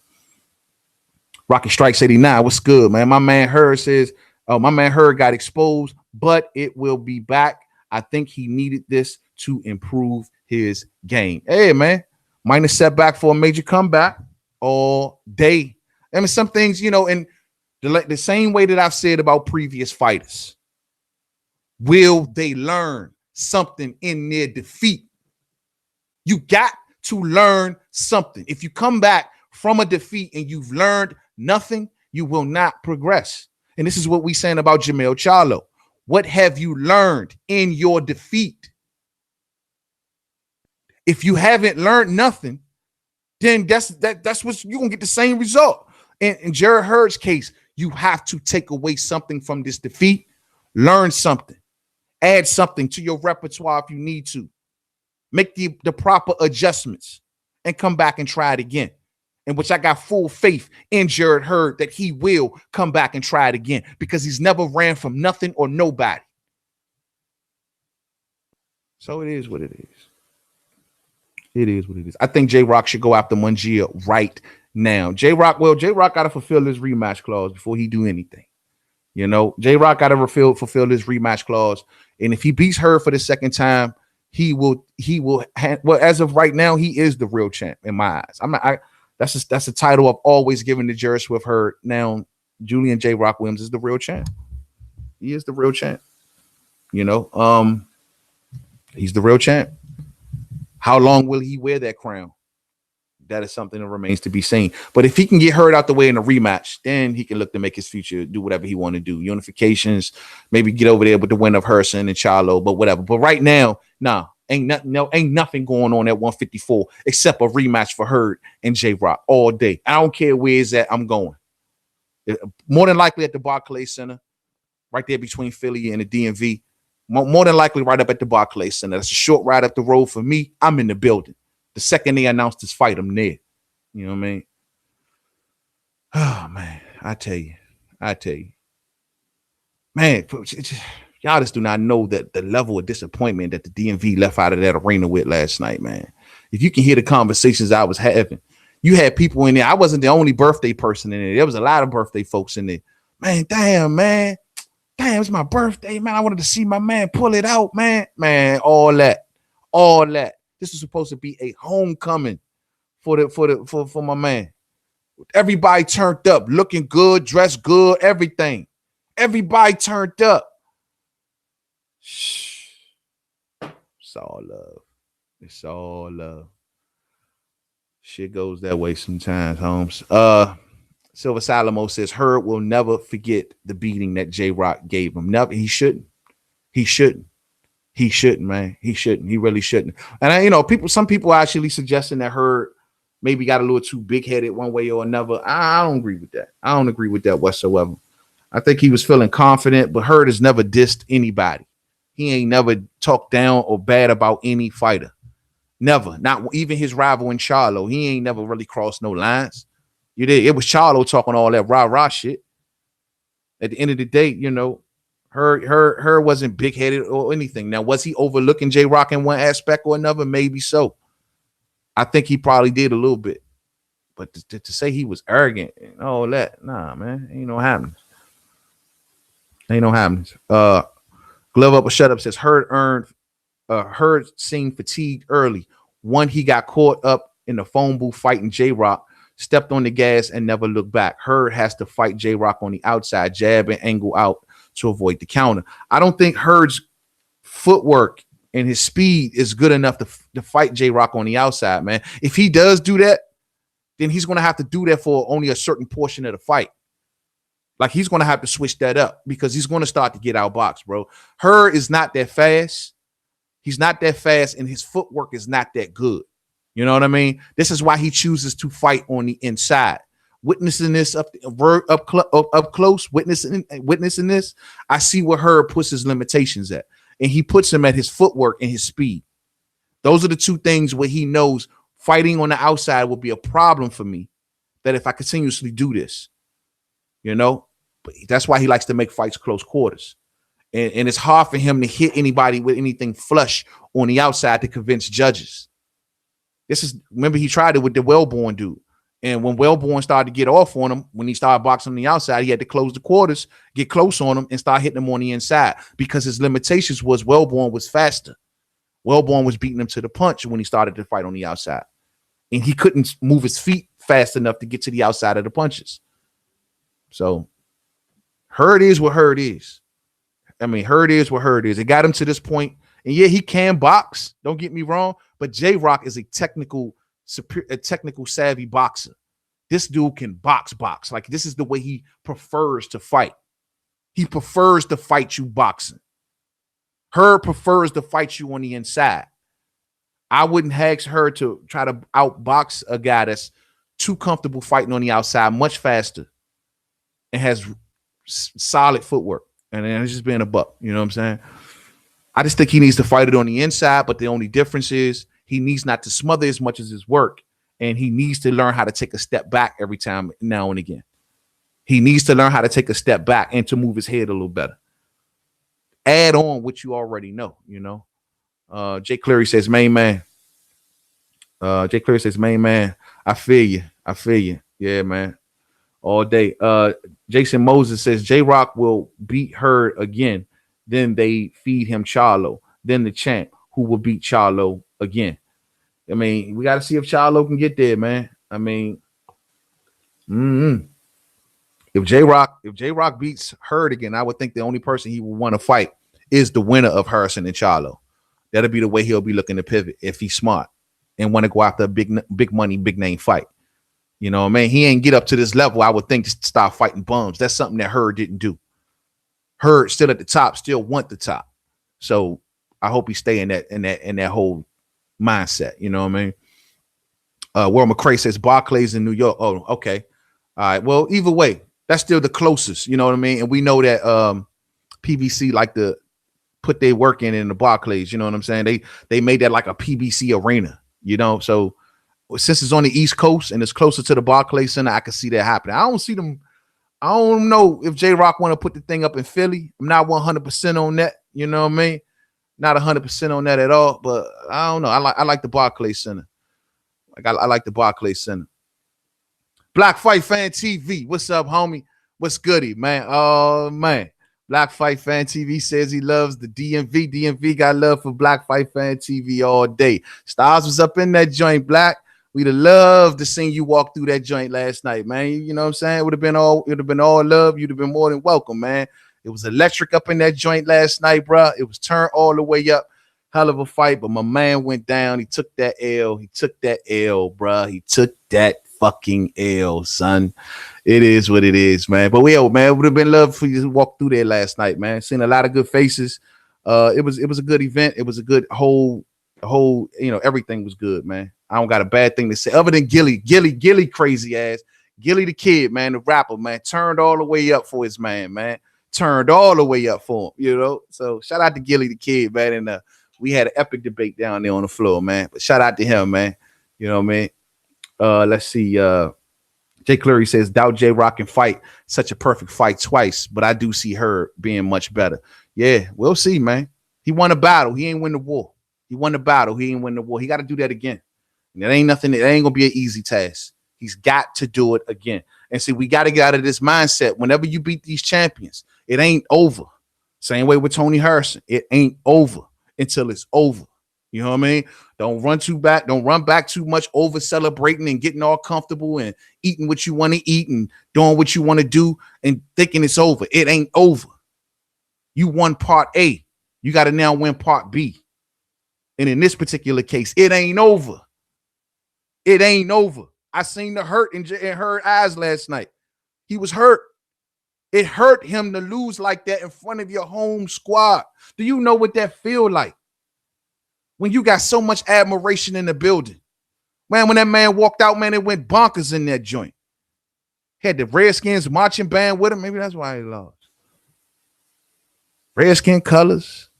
Rocket Strikes 89. What's good, man? My man Hurd says, my man Hurd got exposed, but it will be back. I think he needed this to improve his game. Hey, man, minor setback for a major comeback all day. Some things, in the same way that I've said about previous fighters. Will they learn something in their defeat? You got to learn something. If you come back from a defeat and you've learned nothing, you will not progress. And this is what we're saying about Jermell Charlo. What have you learned in your defeat? If you haven't learned nothing, then that's what you're gonna get the same result. In Jarrett Hurd's case, you have to take away something from this defeat, learn something, add something to your repertoire if you need to, make the proper adjustments, and come back and try it again. In which I got full faith in Jarrett Hurd that he will come back and try it again because he's never ran from nothing or nobody. So it is what it is. It is what it is. I think J-Rock should go after Mungia right now. J-Rock got to fulfill his rematch clause before he do anything. You know, J-Rock got to fulfill his rematch clause. And if he beats her for the second time, he will well, as of right now, he is the real champ in my eyes. That's a title I've always given to Jarrett Swift Hurd. Now, Julian J-Rock Williams is the real champ. He is the real champ. You know, he's the real champ. How long will he wear that crown? That is something that remains to be seen. But if he can get Hurd out the way in a rematch, then he can look to make his future, do whatever he want to do. Unifications, maybe get over there with the win of Herson and Charlo, but whatever. But right now, ain't nothing going on at 154 except a rematch for Hurd and J-Rock all day. I don't care where it's at. I'm going. More than likely at the Barclays Center, right there between Philly and the DMV. More than likely right up at the Barclays Center. That's a short ride up the road for me. I'm in the building. The second they announced this fight, I'm there. You know what I mean? Oh, man. I tell you. Man, y'all just do not know that the level of disappointment that the DMV left out of that arena with last night, man. If you can hear the conversations I was having, you had people in there. I wasn't the only birthday person in there. There was a lot of birthday folks in there. Man, damn, it's my birthday, man. I wanted to see my man pull it out, man. Man, all that. This is supposed to be a homecoming for my man. Everybody turned up, looking good, dressed good, everything. Everybody turned up. Shh. It's all love. It's all love. Shit goes that way sometimes, Holmes. Silver Salamo says Hurd will never forget the beating that J-Rock gave him. Never. He shouldn't, man. He shouldn't. He really shouldn't. And some people are actually suggesting that Hurd maybe got a little too big-headed one way or another. I don't agree with that. I don't agree with that whatsoever. I think he was feeling confident, but Hurd has never dissed anybody. He ain't never talked down or bad about any fighter. Never. Not even his rival in Charlo. He ain't never really crossed no lines. You did. It was Charlo talking all that rah-rah shit. At the end of the day, you know, Her wasn't big-headed or anything. Now, was he overlooking J-Rock in one aspect or another? Maybe so. I think he probably did a little bit. But to say he was arrogant and all that, nah, man. Ain't no happening. Glove Up or Shut Up says Hurd seemed fatigued early. One, he got caught up in the phone booth fighting J-Rock, stepped on the gas and never looked back. Hurd has to fight J-Rock on the outside, jab and angle out to avoid the counter. I don't think Hurd's footwork and his speed is good enough to fight J-Rock on the outside, man. If he does do that, then he's going to have to do that for only a certain portion of the fight. Like, he's going to have to switch that up because he's going to start to get outboxed, bro. Hurd is not that fast. He's not that fast, and his footwork is not that good. You know what I mean? This is why he chooses to fight on the inside. Witnessing this up close, witnessing this, I see where Hurd puts his limitations at, and he puts them at his footwork and his speed. Those are the two things where he knows fighting on the outside will be a problem for me. That if I continuously do this, you know, but that's why he likes to make fights close quarters, and it's hard for him to hit anybody with anything flush on the outside to convince judges. Remember he tried it with the Wellborn dude. And when Wellborn started to get off on him, when he started boxing on the outside, he had to close the quarters, get close on him, and start hitting him on the inside because his limitations was Wellborn was faster. Wellborn was beating him to the punch when he started to fight on the outside. And he couldn't move his feet fast enough to get to the outside of the punches. So Hurd is what Hurd is. I mean, Hurd is what Hurd is. It got him to this point. And yeah, he can box. Don't get me wrong. But J-Rock is a technical savvy boxer. This dude can box. Like, this is the way he prefers to fight. He prefers to fight you boxing. Hurd prefers to fight you on the inside. I wouldn't ask her to try to outbox a guy that's too comfortable fighting on the outside much faster and has solid footwork. And then it's just being a buck. You know what I'm saying? I just think he needs to fight it on the inside, but the only difference is he needs not to smother as much as his work, and he needs to learn how to take a step back every time now and again. He needs to learn how to take a step back and to move his head a little better. Add on what you already know, you know. Jay Cleary says, main man. Jay Cleary says, main man. I feel you. Yeah, man. All day. Jason Moses says J-Rock will beat Hurd again. Then they feed him Charlo. Then the champ who will beat Charlo again. I mean, we got to see if Charlo can get there, man. I mean, if J-Rock beats Hurd again, I would think the only person he would want to fight is the winner of Harrison and Charlo. That'll be the way he'll be looking to pivot if he's smart and want to go after a big money, big name fight. You know what I mean? He ain't get up to this level, I would think, to start fighting bums. That's something that Hurd didn't do. Hurd still at the top, still want the top. So I hope he stay in that whole mindset. You know what I mean? World McCray says Barclays in New York. Oh, okay. All right. Well, either way, that's still the closest. You know what I mean? And we know that PBC like to put their work in the Barclays. You know what I'm saying? They made that like a PBC arena. You know, so since it's on the East Coast and it's closer to the Barclays Center, I can see that happening. I don't see them. I don't know if J-Rock want to put the thing up in Philly. I'm not 100% on that. You know what I mean? Not 100% on that at all. But I don't know. I like the Barclays Center. I like the Barclays Center. Black Fight Fan TV. What's up, homie? What's goody, man? Oh, man. Black Fight Fan TV says he loves the DMV. DMV got love for Black Fight Fan TV all day. Styles was up in that joint, Black. We'd have loved to see you walk through that joint last night, man. You know what I'm saying? It would have been all love. You'd have been more than welcome, man. It was electric up in that joint last night, bro. It was turned all the way up. Hell of a fight, but my man went down. He took that L. He took that L, bro. He took that fucking L, son. It is what it is, man. But man, it would have been love for you to walk through there last night, man. Seen a lot of good faces. It was a good event. It was a good whole, you know, everything was good, man. I don't got a bad thing to say other than Gilly crazy ass. Gilly the kid, man, the rapper, man, turned all the way up for his man. Turned all the way up for him, you know. So shout out to Gilly the kid, man. And we had an epic debate down there on the floor, man. But shout out to him, man. You know what I mean? Let's see. Jay Cleary says, doubt J-Rock can fight such a perfect fight twice, but I do see her being much better. Yeah, we'll see, man. He won a battle. He ain't win the war. He won the battle. He ain't win the war. He got to do that again. And it ain't nothing. It ain't going to be an easy task. He's got to do it again. And see, we got to get out of this mindset. Whenever you beat these champions, it ain't over. Same way with Tony Harrison. It ain't over until it's over. You know what I mean? Don't run back too much, over celebrating and getting all comfortable and eating what you want to eat and doing what you want to do and thinking it's over. It ain't over. You won part A. You got to now win part B. And in this particular case, it ain't over. It ain't over. I seen the hurt in her eyes last night. He was hurt. It hurt him to lose like that in front of your home squad. Do you know what that feel like? When you got so much admiration in the building. Man, when that man walked out, man, it went bonkers in that joint. Had the Redskins marching band with him. Maybe that's why he lost. Redskin colors.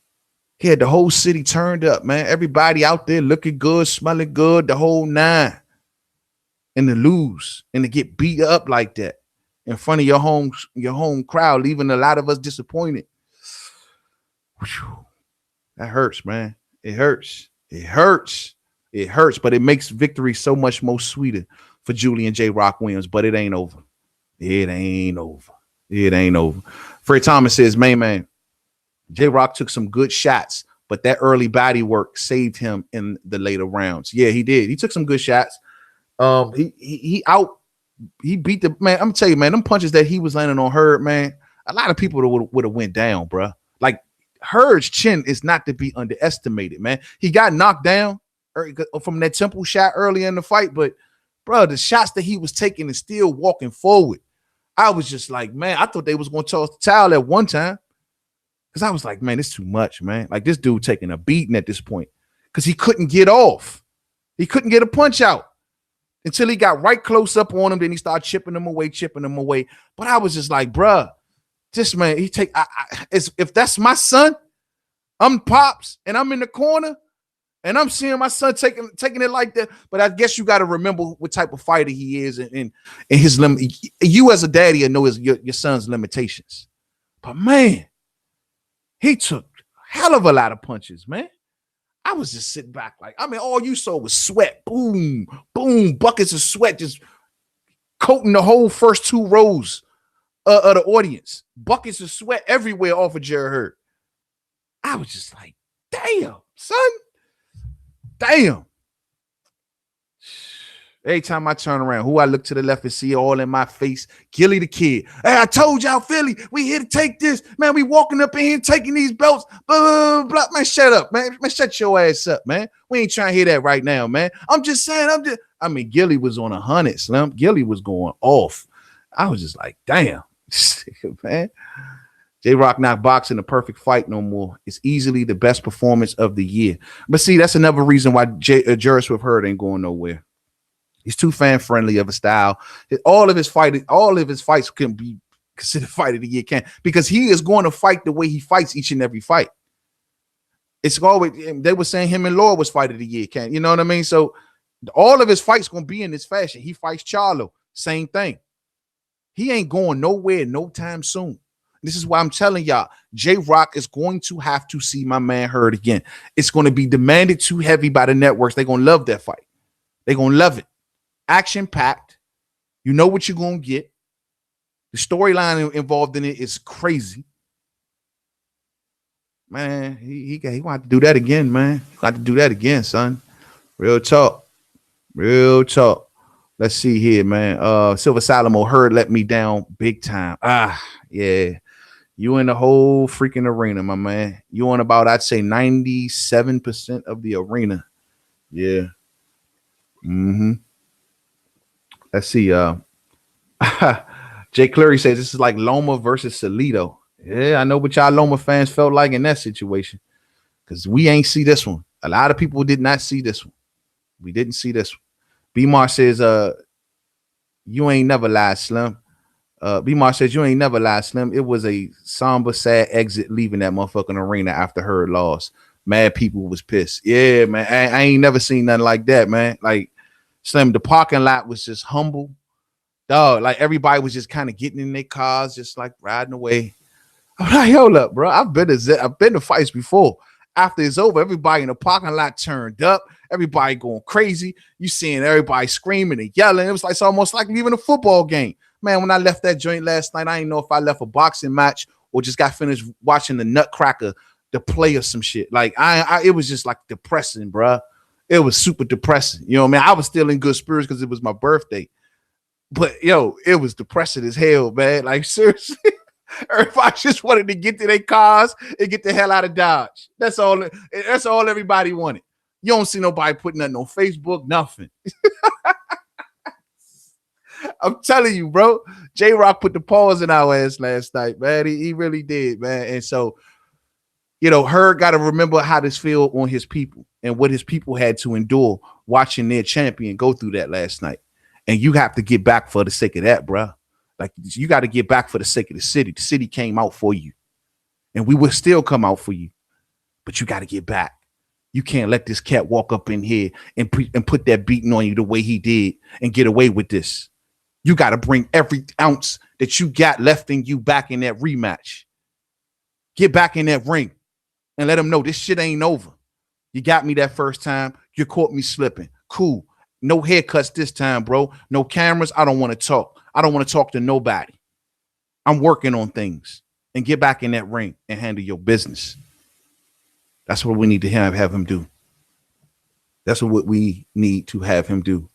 He had the whole city turned up, man. Everybody out there looking good, smelling good, the whole nine. And to lose and to get beat up like that in front of your home crowd, leaving a lot of us disappointed. Whew. That hurts, man. It hurts. It hurts. It hurts, but it makes victory so much more sweeter for Julian J-Rock Williams, but it ain't over. It ain't over. It ain't over. Fred Thomas says, man, J-Rock took some good shots, but that early body work saved him in the later rounds. Yeah, he did. He took some good shots. He beat the man. I'm gonna tell you, man, them punches that he was landing on Hurd, man, a lot of people would have went down, bro. Like Hurd's chin is not to be underestimated, man. He got knocked down from that temple shot earlier in the fight, but bro, the shots that he was taking and still walking forward, I was just like, man, I thought they was going to toss the towel at one time. Because I was like, man, it's too much, man. Like, this dude taking a beating at this point because he couldn't get off. He couldn't get a punch out until he got right close up on him. Then he started chipping him away. But I was just like, bruh, this man, if that's my son, I'm Pops, and I'm in the corner, and I'm seeing my son taking it like that. But I guess you got to remember what type of fighter he is and his limit. You as a daddy know your son's limitations. But man, he took a hell of a lot of punches, man. I was just sitting back like, I mean, all you saw was sweat. Boom, boom, buckets of sweat just coating the whole first two rows of the audience. Buckets of sweat everywhere off of Jarrett Hurd. I was just like, damn, son. Damn. Every time I turn around, who I look to the left and see all in my face, Gilly the Kid. Hey, I told y'all, Philly, we here to take this. Man, we walking up in here taking these belts. Blah, blah, blah. Man, shut up, man. Man, shut your ass up, man. We ain't trying to hear that right now, man. I'm just saying, Gilly was on 100, Slim. Gilly was going off. I was just like, damn, man. J-Rock not boxing a perfect fight no more. It's easily the best performance of the year. But see, that's another reason why Jarrett with Hurd ain't going nowhere. He's too fan-friendly of a style. All of his fights can be considered fight of the year, because he is going to fight the way he fights each and every fight. It's always, they were saying him and Law was fight of the year, you know what I mean? So all of his fights going to be in this fashion. He fights Charlo, same thing. He ain't going nowhere no time soon. This is why I'm telling y'all, J-Rock is going to have to see my man Hurd again. It's going to be demanded too heavy by the networks. They're going to love that fight. They're going to love it. Action-packed. You know what you're going to get. The storyline involved in it is crazy. Man, he want to do that again, man. He want to do that again, son. Real talk. Real talk. Let's see here, man. Silver Salamo, Hurd let me down big time. Yeah. You in the whole freaking arena, my man. You on about, I'd say, 97% of the arena. Yeah. Mm-hmm. Let's see. Jay Cleary says this is like Loma versus Salido. Yeah, I know what y'all Loma fans felt like in that situation, because we ain't see this one. A lot of people did not see this one. We didn't see this one. B-Mar says, you ain't never lied, Slim. B-Mar says, you ain't never lied, Slim. It was a somber, sad exit leaving that motherfucking arena after Hurd lost. Mad people was pissed. Yeah, man. I ain't never seen nothing like that, man. Like, Slim, the parking lot was just humble. Dog, like everybody was just kind of getting in their cars, just like riding away. I'm like, hold up, bro. I've been to fights before. After it's over, everybody in the parking lot turned up. Everybody going crazy. You seeing everybody screaming and yelling. It was like it's almost like leaving a football game. Man, when I left that joint last night, I didn't know if I left a boxing match or just got finished watching the Nutcracker, the play or some shit. Like it was just like depressing, bro. It was super depressing. You know what I mean? I was still in good spirits because it was my birthday. But, yo, it was depressing as hell, man. Like, seriously. Everybody just wanted to get to their cars and get the hell out of Dodge. That's all everybody wanted. You don't see nobody putting nothing on Facebook, nothing. I'm telling you, bro. J-Rock put the paws in our ass last night, man. He really did, man. And so, you know, Hurd got to remember how this feel on his people and what his people had to endure watching their champion go through that last night. And you have to get back for the sake of that, bro. Like, you got to get back for the sake of the city. The city came out for you. And we will still come out for you. But you got to get back. You can't let this cat walk up in here and put that beating on you the way he did and get away with this. You got to bring every ounce that you got left in you back in that rematch. Get back in that ring and let him know this shit ain't over. You got me that first time. You caught me slipping. Cool. No haircuts this time, bro. No cameras. I don't want to talk. I don't want to talk to nobody. I'm working on things. And get back in that ring and handle your business. That's what we need to have him do. That's what we need to have him do.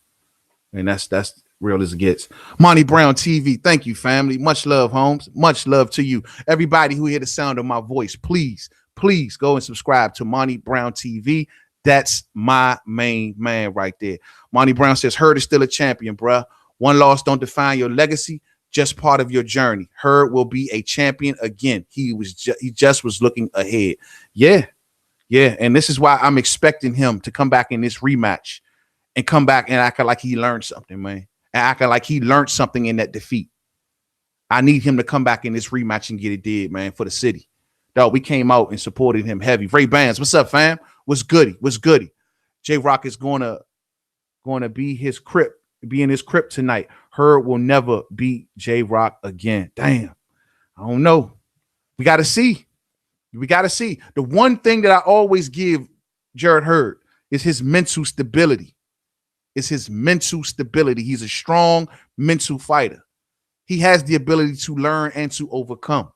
And that's real as it gets. Monty Brown TV. Thank you, family. Much love, Holmes. Much love to you. Everybody who hear the sound of my voice, please please go and subscribe to Monty Brown TV. That's my main man right there. Monty Brown says, Hurd is still a champion, bruh. One loss don't define your legacy, just part of your journey. Hurd will be a champion again. He just was looking ahead. Yeah. And this is why I'm expecting him to come back in this rematch and come back and act like he learned something, man. And act like he learned something in that defeat. I need him to come back in this rematch and get it did, man, for the city. Dog, we came out and supported him heavy. Ray Bands, what's up, fam? What's goody? J-Rock is gonna be in his crypt tonight. Hurd will never beat J-Rock again. Damn. I don't know. We gotta see. The one thing that I always give Jarrett Hurd is his mental stability. He's a strong mental fighter. He has the ability to learn and to overcome.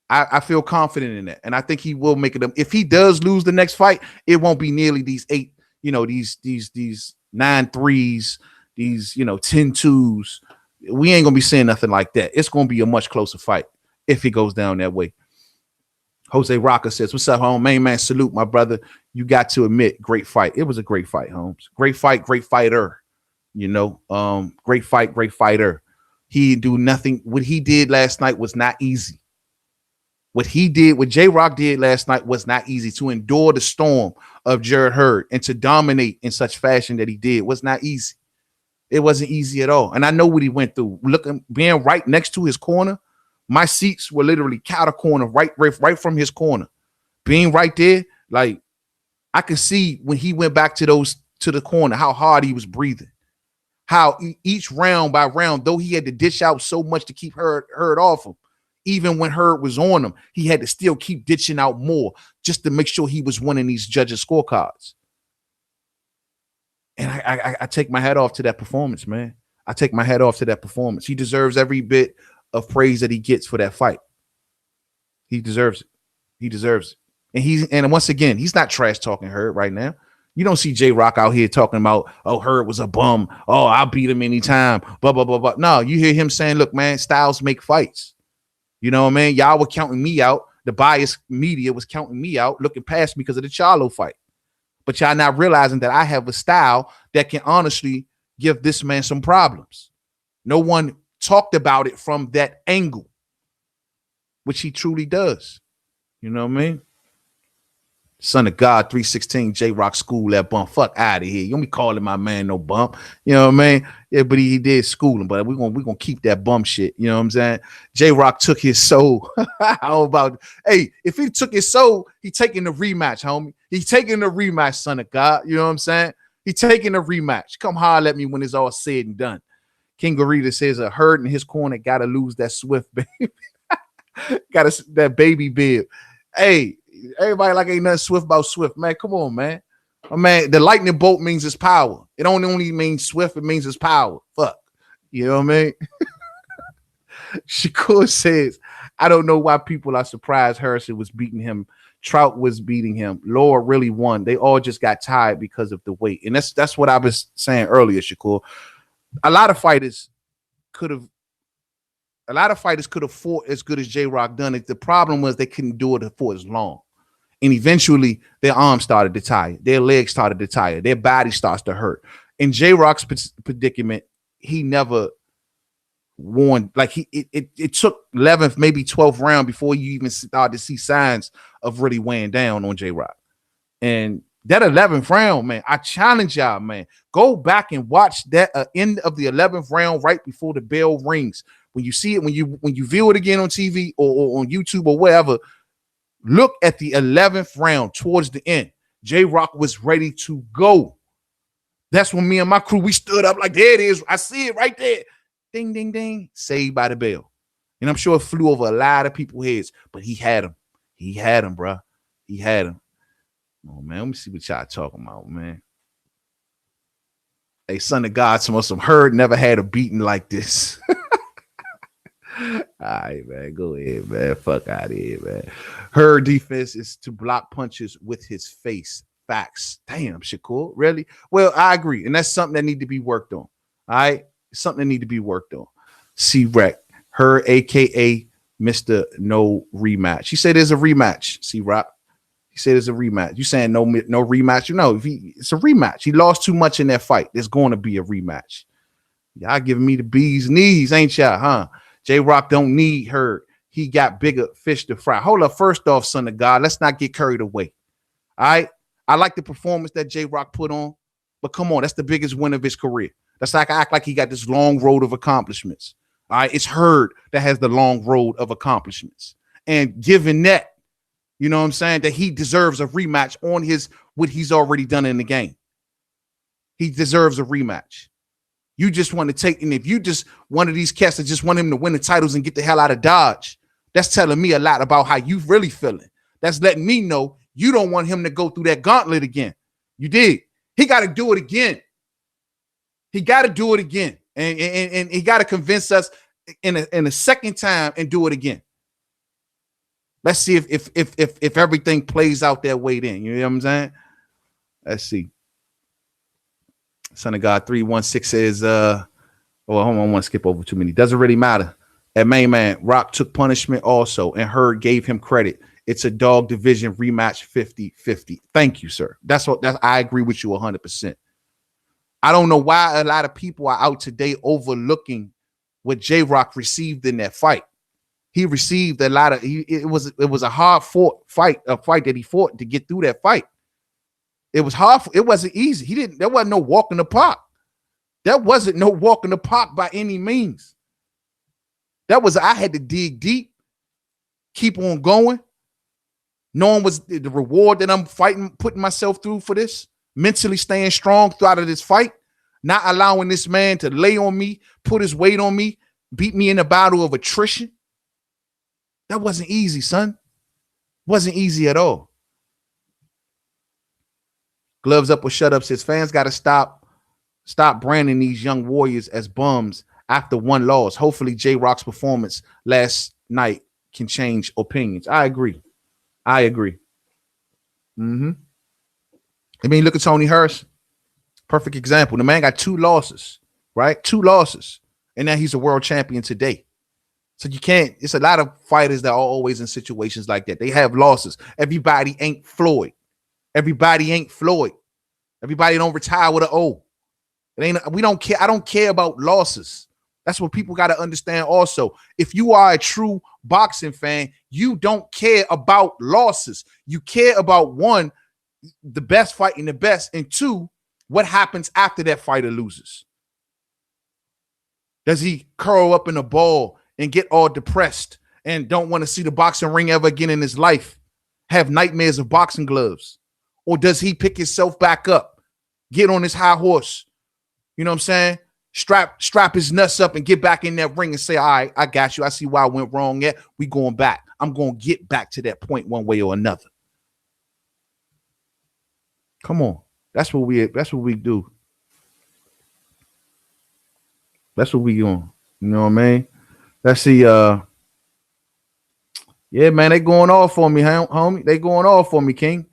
I feel confident in that. And I think he will make it. If he does lose the next fight, it won't be nearly these 8, these 9-3s, these, 10-2s. We ain't going to be seeing nothing like that. It's going to be a much closer fight if it goes down that way. Jose Rocker says, what's up, home? Main man, salute, my brother. You got to admit, great fight. It was a great fight, Holmes. Great fight, great fighter. Great fight, great fighter. He do nothing. What he did last night was not easy. What J-Rock did last night was not easy. To endure the storm of Jarrett Hurd and to dominate in such fashion that he did was not easy. It wasn't easy at all. And I know what he went through. Being right next to his corner, my seats were literally counter corner, right from his corner. Being right there, like I could see when he went back to the corner, how hard he was breathing. How each round by round, though he had to dish out so much to keep Hurd off him, even when Hurd was on him, he had to still keep ditching out more just to make sure he was winning these judges' scorecards. And I take my hat off to that performance, man. I take my hat off to that performance. He deserves every bit of praise that he gets for that fight. He deserves it. And once again, he's not trash talking Hurd right now. You don't see J-Rock out here talking about, oh, Hurd was a bum. Oh, I'll beat him anytime. Blah, blah, blah, blah. No, you hear him saying, look, man, styles make fights. You know what I mean? Y'all were counting me out. The biased media was counting me out, looking past me because of the Charlo fight. But y'all not realizing that I have a style that can honestly give this man some problems. No one talked about it from that angle, which he truly does. You know what I mean? Son of God, 316, J-Rock school that bump. Fuck out of here. You don't be calling my man no bump. You know what I mean? Yeah, but he did school him, but we're gonna keep that bump shit. You know what I'm saying? J-Rock took his soul. How about, hey, if he took his soul, he taking the rematch, homie. He taking the rematch, son of God. You know what I'm saying? He taking the rematch. Come holler at me when it's all said and done. King Garita says a Hurd in his corner gotta lose that Swift baby. That baby bib. Hey, everybody like ain't nothing Swift about Swift, man. Come on, man. Oh, man, the lightning bolt means his power. It don't only mean Swift, it means his power. Fuck. You know what I mean? Shakur says, I don't know why people are surprised Harrison was beating him. Trout was beating him. Law really won. They all just got tired because of the weight. And that's what I was saying earlier, Shakur. A lot of fighters could have fought as good as J-Rock done it. The problem was they couldn't do it for as long. And eventually their arms started to tire. Their legs started to tire. Their body starts to hurt. In J-Rock's predicament, he never won. Like it took 11th, maybe 12th round before you even started to see signs of really weighing down on J-Rock. And that 11th round, man, I challenge y'all, man. Go back and watch that end of the 11th round right before the bell rings. When you see it, when you view it again on TV or on YouTube or wherever, look at the 11th round towards the end. J-Rock was ready to go. That's when me and my crew, we stood up like, there it is. I see it right there. Ding, ding, ding. Saved by the bell. And I'm sure it flew over a lot of people's heads, but he had him. He had him, bro. He had him. Oh, man, let me see what y'all talking about, man. Hey, son of God, some Hurd never had a beating like this. All right, man. Go ahead, man. Fuck out of here, man. Her defense is to block punches with his face. Facts. Damn, Shakur. Really? Well, I agree. And that's something that need to be worked on. All right? Something that need to be worked on. C-Rec. Her, a.k.a. Mr. No rematch. He said there's a rematch. See, Rock. He said there's a rematch. You saying no rematch? You know, it's a rematch. He lost too much in that fight. There's going to be a rematch. Y'all giving me the bee's knees, ain't y'all? Huh? J-Rock don't need Hurd. He got bigger fish to fry. Hold up. First off, son of God, let's not get carried away. All right. I like the performance that J-Rock put on, but come on, that's the biggest win of his career. That's like I act like he got this long road of accomplishments. All right. It's Hurd that has the long road of accomplishments. And given that, you know what I'm saying, that he deserves a rematch on what he's already done in the game. He deserves a rematch. You just want to take, and if you just one of these cats that just want him to win the titles and get the hell out of Dodge, that's telling me a lot about how you really feeling. That's letting me know you don't want him to go through that gauntlet again. You did. He got to do it again. He got to do it again. And he got to convince us in a second time and do it again. Let's see if everything plays out that way then. You know what I'm saying? Let's see. Son of God 316 says, hold on, I want to skip over too many. Doesn't really matter. At main man, Rock took punishment also, and Hurd gave him credit. It's a dog division rematch 50-50. Thank you, sir. I agree with you 100%. I don't know why a lot of people are out today overlooking what J-Rock received in that fight. He received a lot of it was a hard fought fight, a fight that he fought to get through that fight. It was hard. It wasn't easy. There wasn't no walk in the park. That wasn't no walk in the park by any means. I had to dig deep, keep on going, knowing was the reward that I'm fighting, putting myself through for this, mentally staying strong throughout of this fight, not allowing this man to lay on me, put his weight on me, beat me in a battle of attrition. That wasn't easy, son. Wasn't easy at all. Gloves up or shut up says fans got to stop branding these young warriors as bums after one loss. Hopefully J-Rock's performance last night can change opinions. I agree. I mean, look at Tony Hurst. Perfect example. The man got 2 losses, right? 2 losses. And now he's a world champion today. So you can't, it's a lot of fighters that are always in situations like that. They have losses. Everybody ain't Floyd. Everybody don't retire with an O. We don't care. I don't care about losses. That's what people got to understand also. If you are a true boxing fan, you don't care about losses. You care about 1, the best fighting the best, and 2, what happens after that fighter loses. Does he curl up in a ball and get all depressed and don't want to see the boxing ring ever again in his life? Have nightmares of boxing gloves? Or does he pick himself back up, get on his high horse, you know what I'm saying? Strap his nuts up and get back in that ring and say, all right, I got you. I see why I went wrong yet. We going back. I'm going to get back to that point one way or another. Come on. That's what we do. That's what we doing. You know what I mean? Let's see. Yeah, man, they going off for me, homie. They going off for me, King.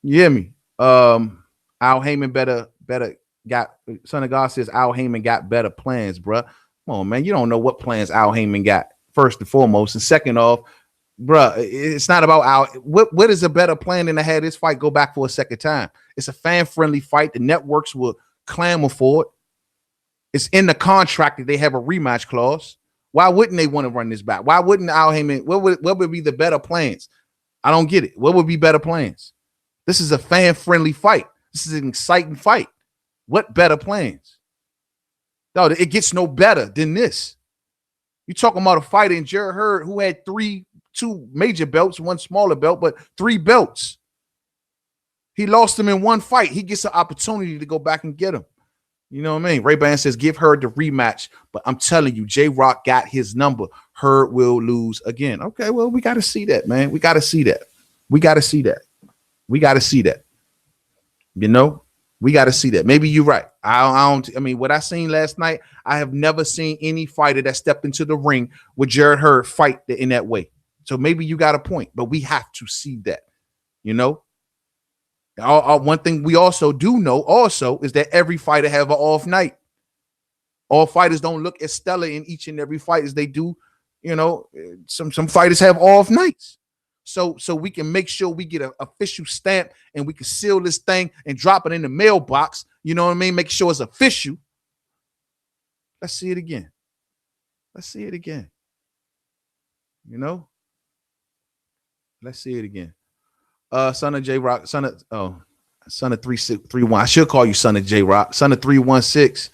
You hear me? Al Heyman better got, Son of God says Al Heyman got better plans, bro. Come on, man. You don't know what plans Al Heyman got, first and foremost. And second off, bro, it's not about Al. What is a better plan than to have this fight go back for a second time? It's a fan-friendly fight. The networks will clamor for it. It's in the contract that they have a rematch clause. Why wouldn't they want to run this back? Why wouldn't Al Heyman? What would be the better plans? I don't get it. What would be better plans? This is a fan-friendly fight. This is an exciting fight. What better plans? No, it gets no better than this. You're talking about a fighter in Jarrett Hurd who had 2 major belts, 1 smaller belt, but 3 belts. He lost them in 1 fight. He gets an opportunity to go back and get him. You know what I mean? Ray Ban says, give Hurd the rematch. But I'm telling you, J-Rock got his number. Hurd will lose again. Okay, well, we got to see that, man. We got to see that. You know, we got to see that. Maybe you're right. I mean, what I seen last night, I have never seen any fighter that stepped into the ring with Jarrett Hurd fight in that way. So maybe you got a point, but we have to see that, you know. One thing we also do know also is that every fighter have an off night. All fighters don't look as stellar in each and every fight as they do You know, some fighters have off nights. So we can make sure we get an official stamp and we can seal this thing and drop it in the mailbox. You know what I mean? Make sure it's official. Let's see it again. Let's see it again. You know? Let's see it again. Son of J Rock, son of 3631. I should call you son of J Rock. Son of 316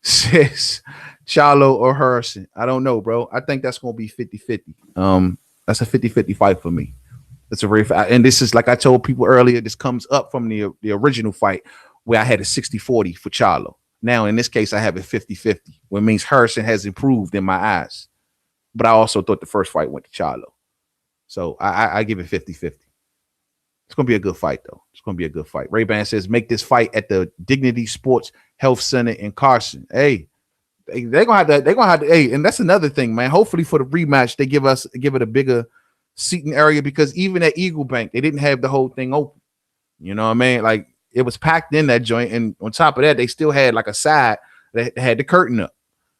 says Charlo or Harrison. I don't know, bro. I think that's gonna be 50-50. That's a 50-50 fight for me. That's a very and this is like I told people earlier, this comes up from the original fight where I had a 60-40 for Charlo. Now in this case, I have it 50-50, which means Harrison has improved in my eyes. But I also thought the first fight went to Charlo. So I give it 50-50. It's going to be a good fight, though. It's going to be a good fight. Ray-Ban says, make this fight at the Dignity Sports Health Center in Carson. Hey, they're going to have to, hey, and that's another thing, man. Hopefully for the rematch, they give it a bigger seating area because even at Eagle Bank, they didn't have the whole thing open. You know what I mean? Like, it was packed in that joint. And on top of that, they still had like a side that had the curtain up.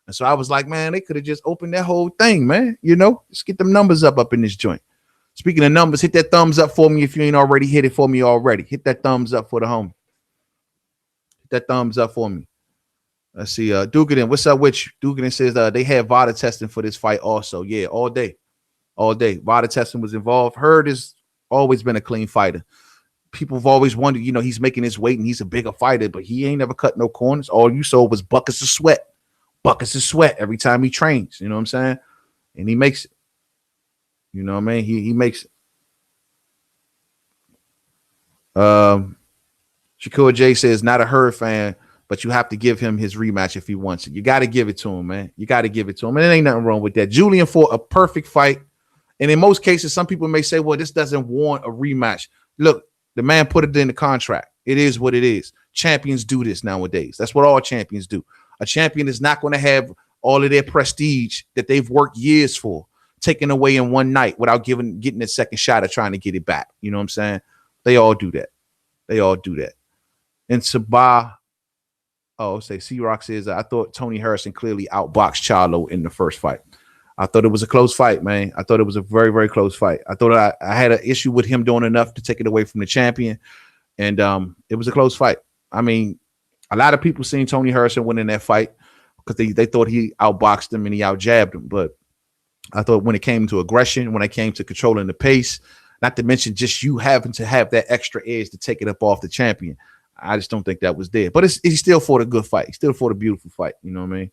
And so I was like, man, they could have just opened that whole thing, man. You know, just get them numbers up in this joint. Speaking of numbers, hit that thumbs up for me if you ain't already hit it for me already. Hit that thumbs up for the homie. Hit that thumbs up for me. Let's see. Dugan, what's up with you? Dugan says they had VADA testing for this fight also. Yeah, all day. All day. VADA testing was involved. Hurd has always been a clean fighter. People have always wondered, you know, he's making his weight and he's a bigger fighter, but he ain't never cut no corners. All you saw was buckets of sweat. Buckets of sweat every time he trains. You know what I'm saying? And he makes it. You know what I mean? He makes it. Shakur J says, not a Hurd fan, but you have to give him his rematch if he wants it. You got to give it to him, man. You got to give it to him. And there ain't nothing wrong with that. Julian fought a perfect fight. And in most cases, some people may say, well, this doesn't warrant a rematch. Look, the man put it in the contract. It is what it is. Champions do this nowadays. That's what all champions do. A champion is not going to have all of their prestige that they've worked years for taken away in one night without getting a second shot at trying to get it back. You know what I'm saying? They all do that. They all do that. And Sabah, say C-Rock says, I thought Tony Harrison clearly outboxed Charlo in the first fight. I thought it was a close fight, man. I thought it was a very, very close fight. I thought I had an issue with him doing enough to take it away from the champion. And it was a close fight. I mean, a lot of people seen Tony Harrison winning that fight because they thought he outboxed him and he outjabbed him. But I thought when it came to aggression, when it came to controlling the pace, not to mention just you having to have that extra edge to take it up off the champion, I just don't think that was there. But he still fought a good fight. He still fought a beautiful fight. You know what I mean?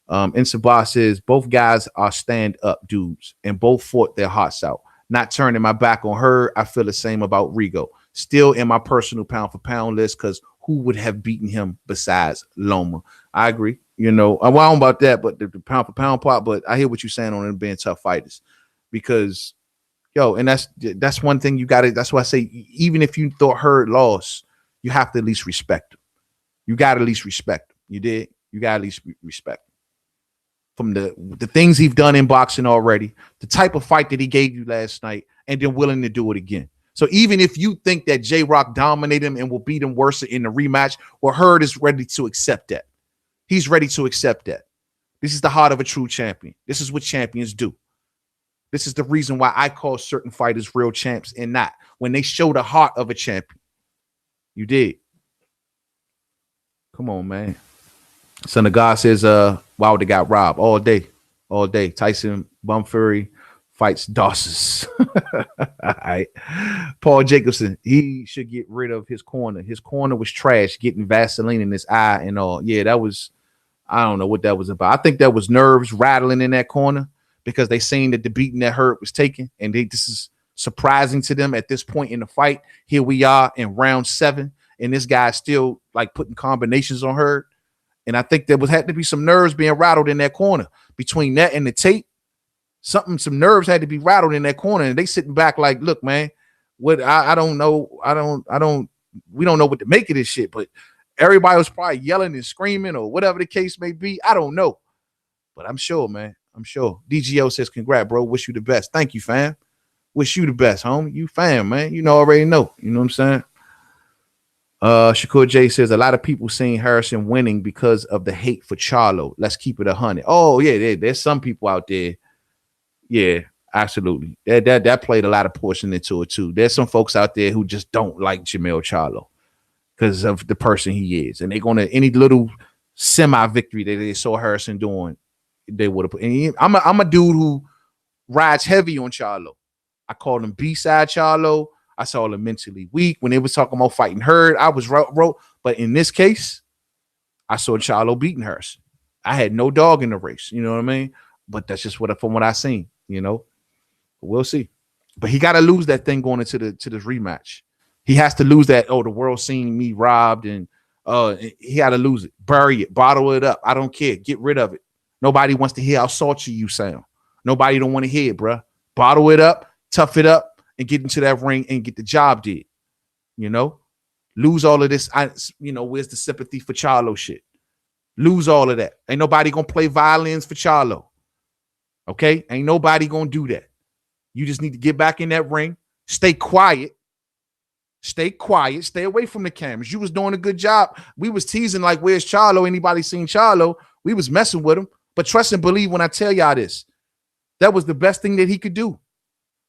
And Sabah says, both guys are stand-up dudes and both fought their hearts out. Not turning my back on her. I feel the same about Rigo. Still in my personal pound-for-pound list because who would have beaten him besides Loma? I agree. You know, I'm wrong about that, but the pound-for-pound part, but I hear what you're saying on them being tough fighters because, and that's one thing you got to, that's why I say, even if you thought Hurd lost, you have to at least respect him. You got to at least respect him. You did? You got to at least respect him. From the things he's done in boxing already, the type of fight that he gave you last night, and then willing to do it again. So even if you think that J-Rock dominated him and will beat him worse in the rematch, well, Hurd is ready to accept that. He's ready to accept that. This is the heart of a true champion. This is what champions do. This is the reason why I call certain fighters real champs and not. When they show the heart of a champion. You did. Come on, man. Son of God says, wow, they got robbed all day. All day. Tyson Bumfury fights Dawson's. All right. Paul Jacobson, he should get rid of his corner. His corner was trash, getting Vaseline in his eye and all. Yeah, that was, I don't know what that was about. I think that was nerves rattling in that corner because they seen that the beating that Hurd was taking. And this is surprising to them at this point in the fight. Here we are in round 7. And this guy's still like putting combinations on Hurd. And I think there had to be some nerves being rattled in that corner. Between that and the tape, some nerves had to be rattled in that corner. And they sitting back like, look, man, what I don't know. We don't know what to make of this shit. But everybody was probably yelling and screaming or whatever the case may be. I don't know. But I'm sure, man. I'm sure. DGO says, congrats, bro. Wish you the best. Thank you, fam. Wish you the best, homie. You fam, man. You know, already know. You know what I'm saying? Shakur J says a lot of people seeing Harrison winning because of the hate for Charlo. Let's keep it 100. Oh, yeah, there's some people out there Yeah, absolutely. That played a lot of portion into it too. There's some folks out there who just don't like Jermell Charlo because of the person he is, and they're gonna any little semi victory that they saw Harrison doing, they would have put. I'm a dude who rides heavy on Charlo. I called him B-side Charlo. I saw him mentally weak when they was talking about fighting Hurd. I was wrote, but in this case, I saw Charlo beating Harrison. I had no dog in the race. You know what I mean? But that's just from what I seen. You know, we'll see. But he got to lose that thing going into this rematch. He has to lose that. Oh, the world seen me robbed, and he got to lose it. Bury it. Bottle it up. I don't care. Get rid of it. Nobody wants to hear how salty you sound. Nobody don't want to hear it, bruh. Bottle it up, tough it up, and get into that ring and get the job did. You know, lose all of this. Where's the sympathy for Charlo shit? Lose all of that. Ain't nobody gonna play violins for Charlo. Okay, ain't nobody gonna do that. You just need to get back in that ring. Stay quiet. Stay quiet. Stay away from the cameras. You was doing a good job. We was teasing like, where's Charlo? Anybody seen Charlo? We was messing with him. But trust and believe when I tell y'all this. That was the best thing that he could do.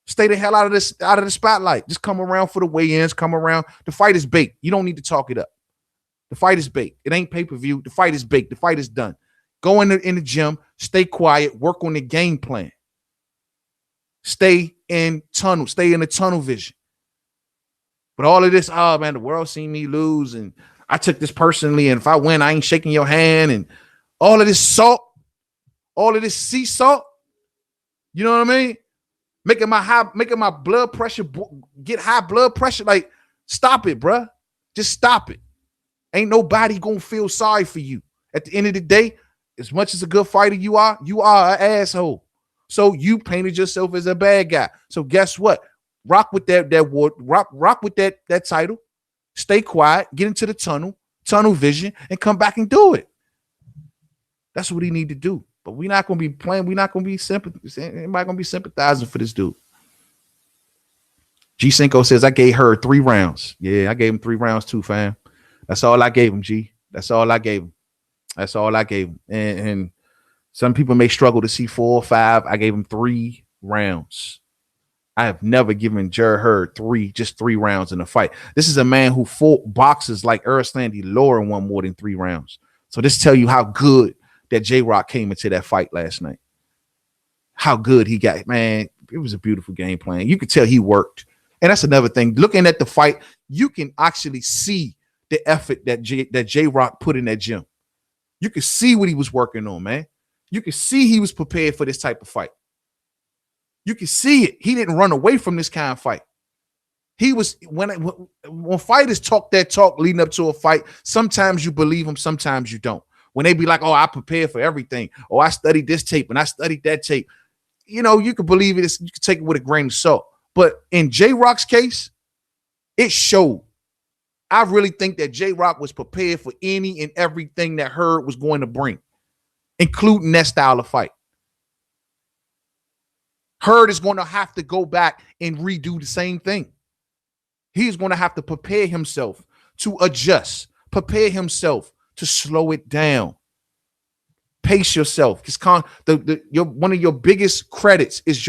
Stay the hell out of the spotlight. Just come around for the weigh-ins. Come around. The fight is baked. You don't need to talk it up. The fight is baked. It ain't pay-per-view. The fight is baked. The fight is done. Go in the gym. Stay quiet. Work on the game plan. Stay in the tunnel vision. But all of this, oh man, the world seen me lose, and I took this personally, and if I win, I ain't shaking your hand, and all of this salt, all of this sea salt, you know what I mean? Making my blood pressure get high blood pressure. Like, stop it, bruh. Just stop it. Ain't nobody gonna feel sorry for you. At the end of the day, as much as a good fighter you are an asshole. So you painted yourself as a bad guy. So guess what? Rock with rock with that title. Stay quiet, get into the tunnel vision, and come back and do it. That's what he need to do. But we're not gonna be playing. We're not gonna be anybody gonna be sympathizing for this dude. G Cinco says I gave her 3 rounds. Yeah, I gave him 3 rounds too, fam. That's all I gave him, G. That's all I gave him. That's all I gave him. And some people may struggle to see 4 or 5. I gave him 3 rounds. I have never given Jarrett Hurd just 3 rounds in a fight. This is a man who fought boxers like Erslandy Law and won more than 3 rounds. So this tell you how good that J-Rock came into that fight last night. How good he got. Man, it was a beautiful game plan. You could tell he worked. And that's another thing. Looking at the fight, you can actually see the effort that J-Rock put in that gym. You can see what he was working on, man. You can see he was prepared for this type of fight. You can see it. He didn't run away from this kind of fight. He was when fighters talk that talk leading up to a fight, sometimes you believe them, sometimes you don't. When they be like, oh, I prepared for everything. Oh, I studied this tape and I studied that tape. You know, you can believe it. You can take it with a grain of salt. But in J-Rock's case, it showed. I really think that J-Rock was prepared for any and everything that Hurd was going to bring, including that style of fight. Hurd is going to have to go back and redo the same thing. He's going to have to prepare himself to adjust, prepare himself to slow it down. Pace yourself. One of your biggest credits is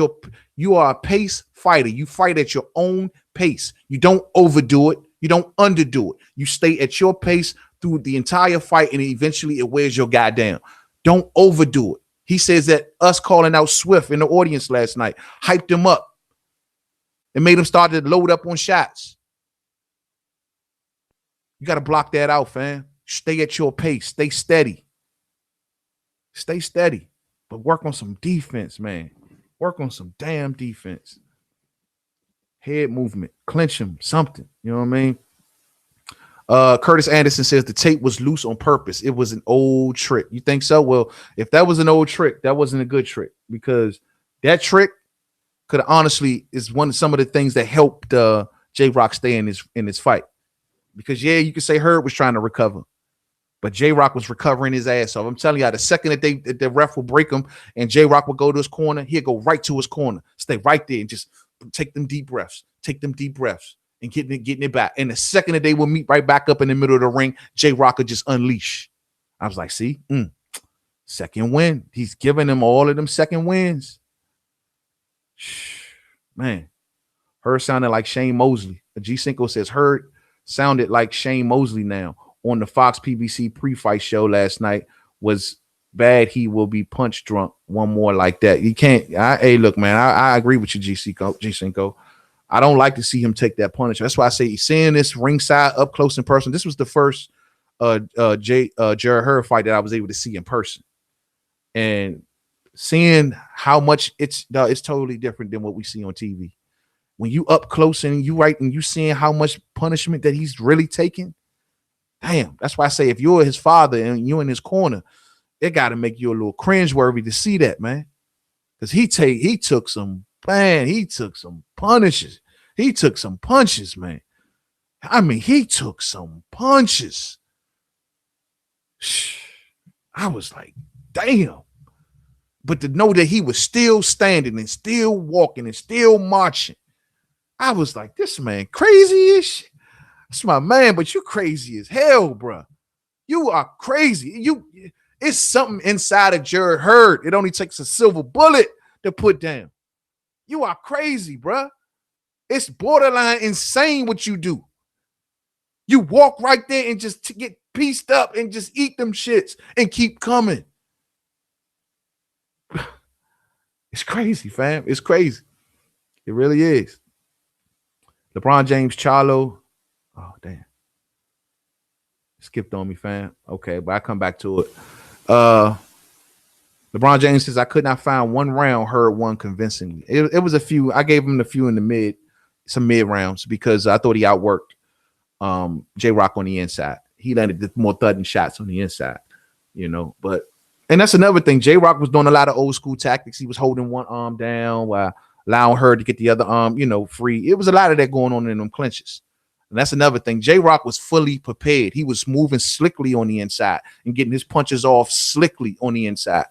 you are a pace fighter. You fight at your own pace. You don't overdo it. You don't underdo it. You stay at your pace through the entire fight, and eventually it wears your guy down. Don't overdo it. He says that us calling out Swift in the audience last night hyped him up. It made him start to load up on shots. You got to block that out, fam. Stay at your pace. Stay steady. Stay steady. But work on some defense, man. Work on some damn defense. Head movement. Clinch him. Something. You know what I mean? Curtis Anderson says the tape was loose on purpose. It was an old trick. You think so? Well, if that was an old trick, that wasn't a good trick, because that trick could honestly is some of the things that helped J-Rock stay in his fight. Because yeah, you could say Hurd was trying to recover, but J-Rock was recovering his ass off. I'm telling you, the second that the ref will break him and J-Rock will go to his corner, he'll go right to his corner, stay right there and just take them deep breaths. And getting it back. And the second that they will meet right back up in the middle of the ring, J-Rock will just unleash. I was like, see, second win. He's giving them all of them second wins. Man, Hurd sounded like Shane Mosley. G Cinco says Hurd sounded like Shane Mosley now on the Fox PBC pre-fight show last night. Was bad. He will be punch drunk. One more like that. You can't. Hey, look, man. I agree with you, G Cinco. I don't like to see him take that punishment. That's why I say seeing this ringside up close in person. This was the first Jarrett Hurd fight that I was able to see in person, and seeing how much it's totally different than what we see on TV. When you up close and you seeing how much punishment that he's really taking, damn. That's why I say if you're his father and you're in his corner, it got to make you a little cringeworthy to see that, man. Because he took some punishes. He took some punches, man. I mean, he took some punches. I was like, damn. But to know that he was still standing and still walking and still marching, I was like, this man crazy-ish. That's my man, but you crazy as hell, bro. You are crazy. It's something inside of Jarrett Hurd. It only takes a silver bullet to put down. You are crazy, bro. It's borderline insane what you do. You walk right there and just get pieced up and just eat them shits and keep coming. It's crazy, fam. It's crazy. It really is. LeBron James, Charlo. Oh, damn. Skipped on me, fam. Okay, but I come back to it. LeBron James says, I could not find one round Hurd won convincingly. It was a few. I gave him the few in the some mid rounds because I thought he outworked J-Rock on the inside. He landed more thudding shots on the inside, but and that's another thing. J-Rock was doing a lot of old school tactics. He was holding one arm down while allowing her to get the other arm, free. It was a lot of that going on in them clinches. And that's another thing. J-Rock was fully prepared. He was moving slickly on the inside and getting his punches off slickly on the inside.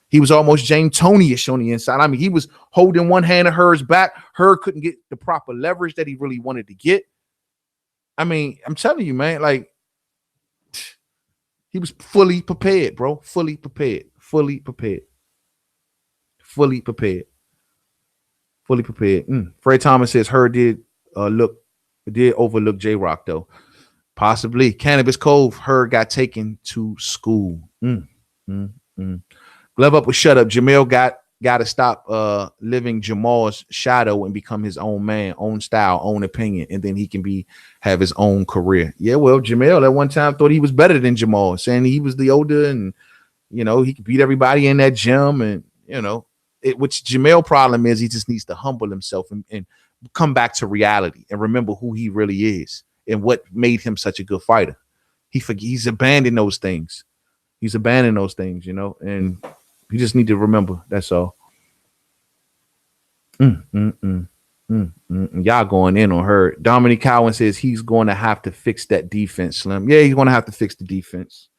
He was almost James Toney-ish on the inside. I mean, he was holding one hand of Hurd's back. Hurd couldn't get the proper leverage that he really wanted to get. I mean, I'm telling you, man, like, he was fully prepared, bro. Fully prepared. Fred Thomas says Hurd did overlook J-Rock, though. Possibly. Cannabis Cove, Hurd got taken to school. Glove up with shut up. Jamil got to stop living Jamal's shadow and become his own man, own style, own opinion, and then he can have his own career. Yeah, well, Jamil at one time thought he was better than Jamal, saying he was the older and, he could beat everybody in that gym. And, which Jamil problem is he just needs to humble himself and come back to reality and remember who he really is and what made him such a good fighter. He's abandoned those things. And you just need to remember. That's all. Y'all going in on her. Dominic Cowan says he's going to have to fix that defense, Slim. Yeah, he's going to have to fix the defense.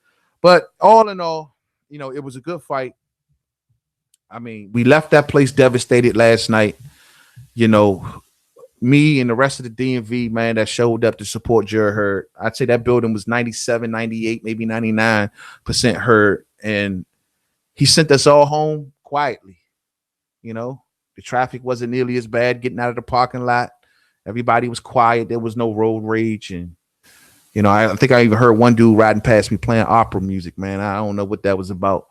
But all in all, it was a good fight. I mean, we left that place devastated last night. Me and the rest of the DMV, man, that showed up to support Jarrett Hurd. I'd say that building was 97, 98, maybe 99% Hurd. And he sent us all home quietly. The traffic wasn't nearly as bad getting out of the parking lot. Everybody was quiet. There was no road rage. And, I think I even heard one dude riding past me playing opera music, man. I don't know what that was about.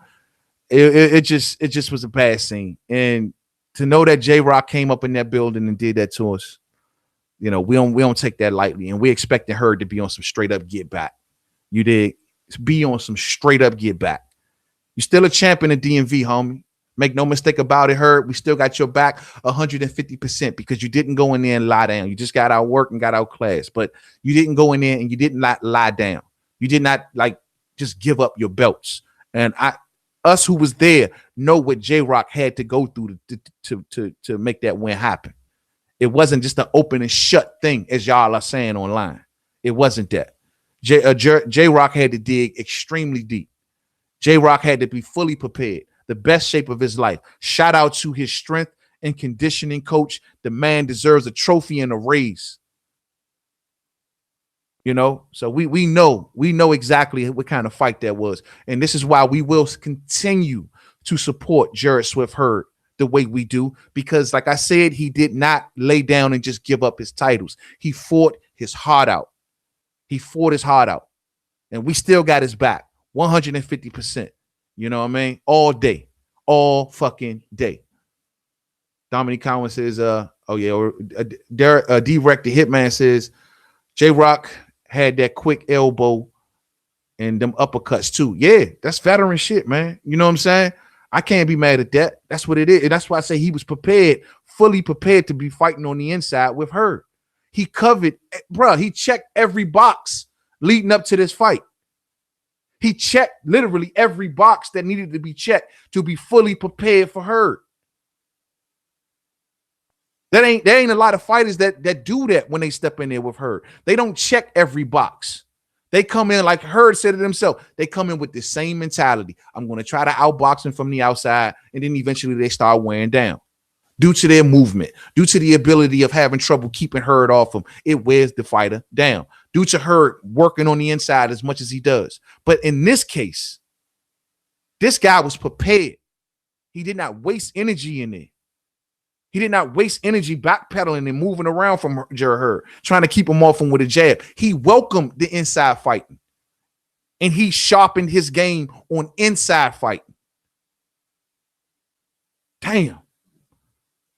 It just was a bad scene. And to know that J-Rock came up in that building and did that to us, we don't take that lightly. And we expecting her to be on some straight up get back. You did be on some straight up get back. You're still a champion of DMV, homie. Make no mistake about it, Hurd. We still got your back 150% because you didn't go in there and lie down. You just got out work and got out class, but you didn't go in there and you didn't lie down. You did not just give up your belts. And us who was there know what J-Rock had to go through to make that win happen. It wasn't just an open and shut thing, as y'all are saying online. It wasn't that. J-Rock had to dig extremely deep. J-Rock had to be fully prepared, the best shape of his life. Shout out to his strength and conditioning coach. The man deserves a trophy and a raise. So we know exactly what kind of fight that was. And this is why we will continue to support Jarrett Swift Hurd the way we do because, like I said, he did not lay down and just give up his titles. He fought his heart out. And we still got his back 150%. You know what I mean? All day, all fucking day. Dominic Cowan says, Derek, D-Rec, the Hitman says, J-Rock had that quick elbow and them uppercuts too. Yeah, that's veteran shit, man. You know what I'm saying? I can't be mad at that. That's what it is. And that's why I say he was prepared, fully prepared to be fighting on the inside with Hurd. He covered, bro. He checked every box leading up to this fight. He checked literally every box that needed to be checked to be fully prepared for Hurd. There ain't a lot of fighters that do that when they step in there with Hurd. They don't check every box. They come in, like Hurd said it himself, they come in with the same mentality. I'm going to try to outbox him from the outside, and then eventually they start wearing down. Due to their movement, due to the ability of having trouble keeping Hurd off him, it wears the fighter down. Due to Hurd working on the inside as much as he does. But in this case, this guy was prepared. He did not waste energy in there. He did not waste energy backpedaling and moving around from Jarrett Hurd, trying to keep him off him with a jab. He welcomed the inside fighting, and he sharpened his game on inside fighting. Damn.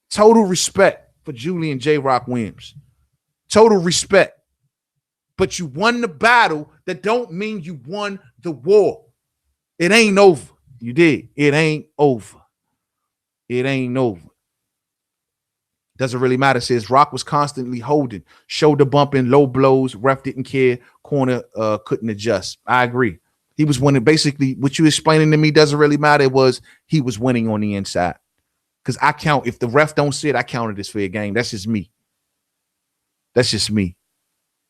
Total respect for Julian J-Rock Williams. Total respect. But you won the battle. That don't mean you won the war. It ain't over. You did. It ain't over. It ain't over. Doesn't really matter. Says Rock was constantly holding, shoulder bumping, low blows. Ref didn't care. Corner couldn't adjust. I agree. He was winning. Basically, what you explaining to me doesn't really matter. It was he was winning on the inside. Because I count, if the ref don't see it, I counted this fair game. That's just me. That's just me.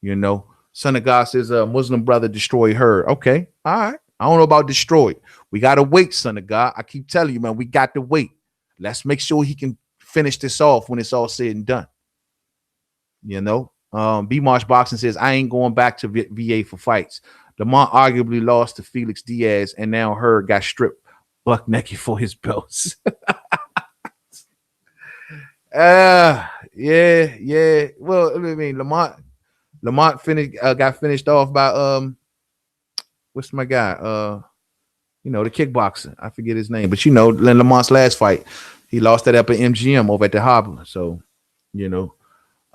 You know, Son of God says a Muslim brother destroyed Hurd. Okay, all right. I don't know about destroyed. We got to wait, Son of God. I keep telling you, man, we got to wait. Let's make sure he can finish this off when it's all said and done. You know, B Marsh Boxing says, I ain't going back to VA for fights. Lamont arguably lost to Felix Diaz, and now Hurd got stripped buck naked for his belts. Yeah. Well, I mean, Lamont finished got finished off by what's my guy? You know, the kickboxer. I forget his name, but you know, Lamont's last fight, he lost that up at MGM over at the Harbor. So, you know,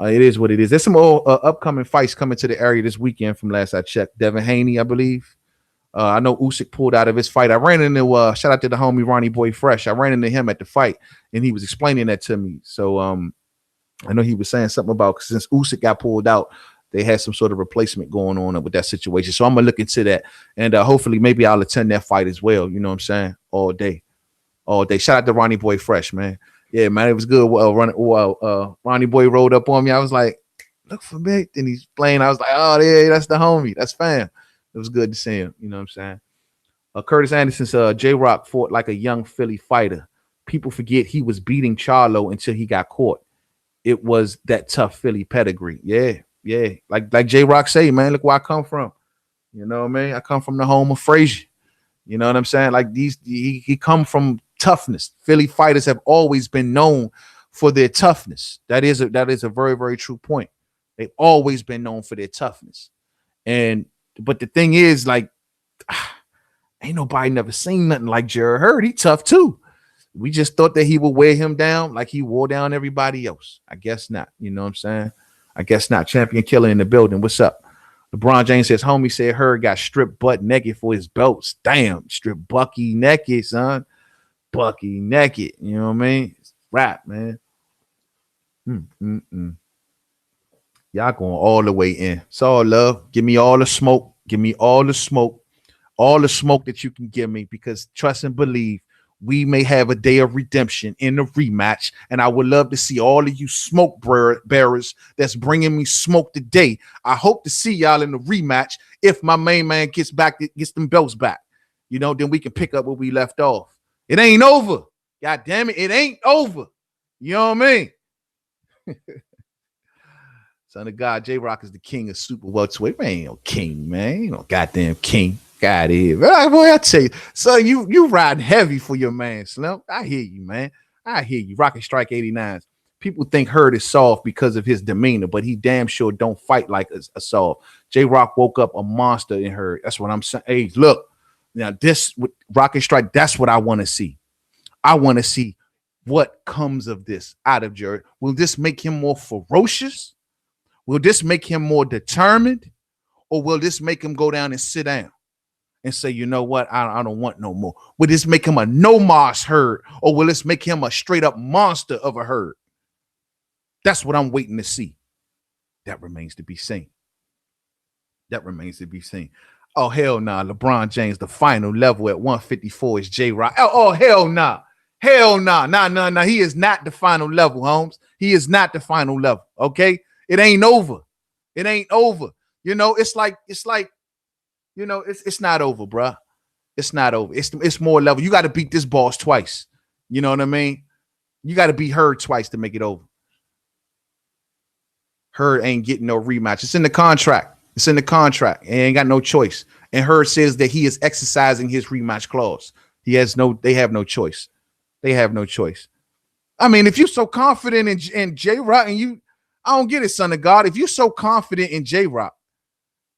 it is what it is. There's some more upcoming fights coming to the area this weekend. From last I checked, Devin Haney, I believe. I know Usyk pulled out of his fight. I ran into shout out to the homie Ronnie Boy Fresh. I ran into him at the fight, and he was explaining that to me. So I know he was saying something about since Usyk got pulled out, they had some sort of replacement going on with that situation. So I'm gonna look into that, and hopefully maybe I'll attend that fight as well. You know what I'm saying? All day. Shout out to Ronnie Boy Fresh, man. Yeah, man, it was good. Ronnie Boy rolled up on me. I was like, look for me. Then he's playing. I was like, oh yeah, that's the homie. That's fam. It was good to see him. You know what I'm saying? Curtis Anderson says J-Rock fought like a young Philly fighter. People forget he was beating Charlo until he got caught. It was that tough Philly pedigree. Yeah. Like J-Rock say, man, look where I come from. You know what I mean? I come from the home of Frazier. You know what I'm saying? Like he come from toughness. Philly fighters have always been known for their toughness. That is a very, very true point. They've always been known for their toughness. But the thing is, like, ain't nobody never seen nothing like Jarrett Hurd. He tough too. We just thought that he would wear him down like he wore down everybody else. I guess not. You know what I'm saying? I guess not. Champion Killer in the building. What's up? LeBron James says, homie said Hurd got stripped butt naked for his belts. Damn, stripped Bucky naked, son. Bucky naked. You know what I mean? It's rap, man. Y'all going all the way in. It's all love. Give me all the smoke. Give me all the smoke. All the smoke that you can give me, because trust and believe we may have a day of redemption in the rematch. And I would love to see all of you smoke bearers that's bringing me smoke today. I hope to see y'all in the rematch. If my main man gets them belts back, you know, then we can pick up where we left off. It ain't over. God damn it. It ain't over. You know what I mean? Son of God, J-Rock is the king of super welterweight. Man, ain't no king, man. Ain't no goddamn king. God here. Boy, I tell you, son, you riding heavy for your man, Slim. I hear you, man. I hear you. Rocket Strike 89s. People think Hurd is soft because of his demeanor, but he damn sure don't fight like a soft. J-Rock woke up a monster in Hurd. That's what I'm saying. Hey, look, now this with Rocket Strike, that's what I want to see. I want to see what comes of this out of Jarrett. Will this make him more ferocious? Will this make him more determined? Or will this make him go down and sit down and say, you know what, I don't want no more? Will this make him a no-moss Hurd? Or will this make him a straight-up monster of a Hurd? That's what I'm waiting to see. That remains to be seen. That remains to be seen. Oh, hell nah. LeBron James, the final level at 154 is J-Rock. Oh, hell nah. Hell nah. Nah. He is not the final level, Holmes. He is not the final level, okay? It ain't over. It ain't over. You know, it's like, you know, it's not over, bruh. It's not over. It's more level. You got to beat this boss twice. You know what I mean? You got to be Hurd twice to make it over. Hurd ain't getting no rematch. It's in the contract. It's in the contract. He ain't got no choice. And Hurd says that he is exercising his rematch clause. They have no choice. They have no choice. I mean, if you're so confident in J-Rock and I don't get it, son of God. If you're so confident in J-Rock,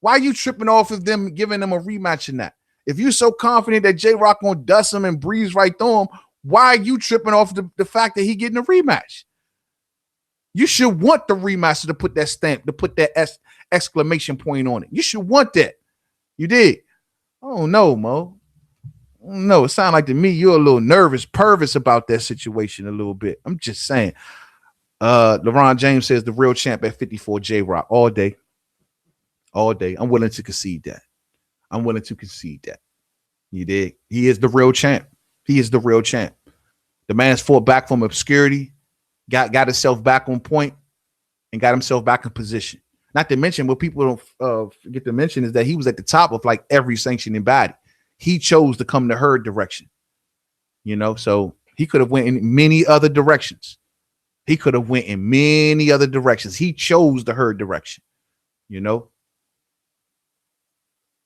why are you tripping off of them giving them a rematch in that? If you're so confident that J-Rock gonna dust him and breeze right through him, why are you tripping off the fact that he getting a rematch? You should want the rematch to put that stamp, to put that exclamation point on it. You should want that. You did. Oh no, Mo. No, it sounds like to me you're a little nervous, pervious about that situation a little bit. I'm just saying. LeBron James says the real champ at 54, J-Rock. All day. All day. I'm willing to concede that. I'm willing to concede that. You dig? He is the real champ. He is the real champ. The man's fought back from obscurity, got himself back on point, and got himself back in position. Not to mention, what people don't forget to mention is that he was at the top of like every sanctioning body. He chose to come the Hurd direction. You know, so he could have went in many other directions. He could have went in many other directions. He chose the Hurd direction. You know?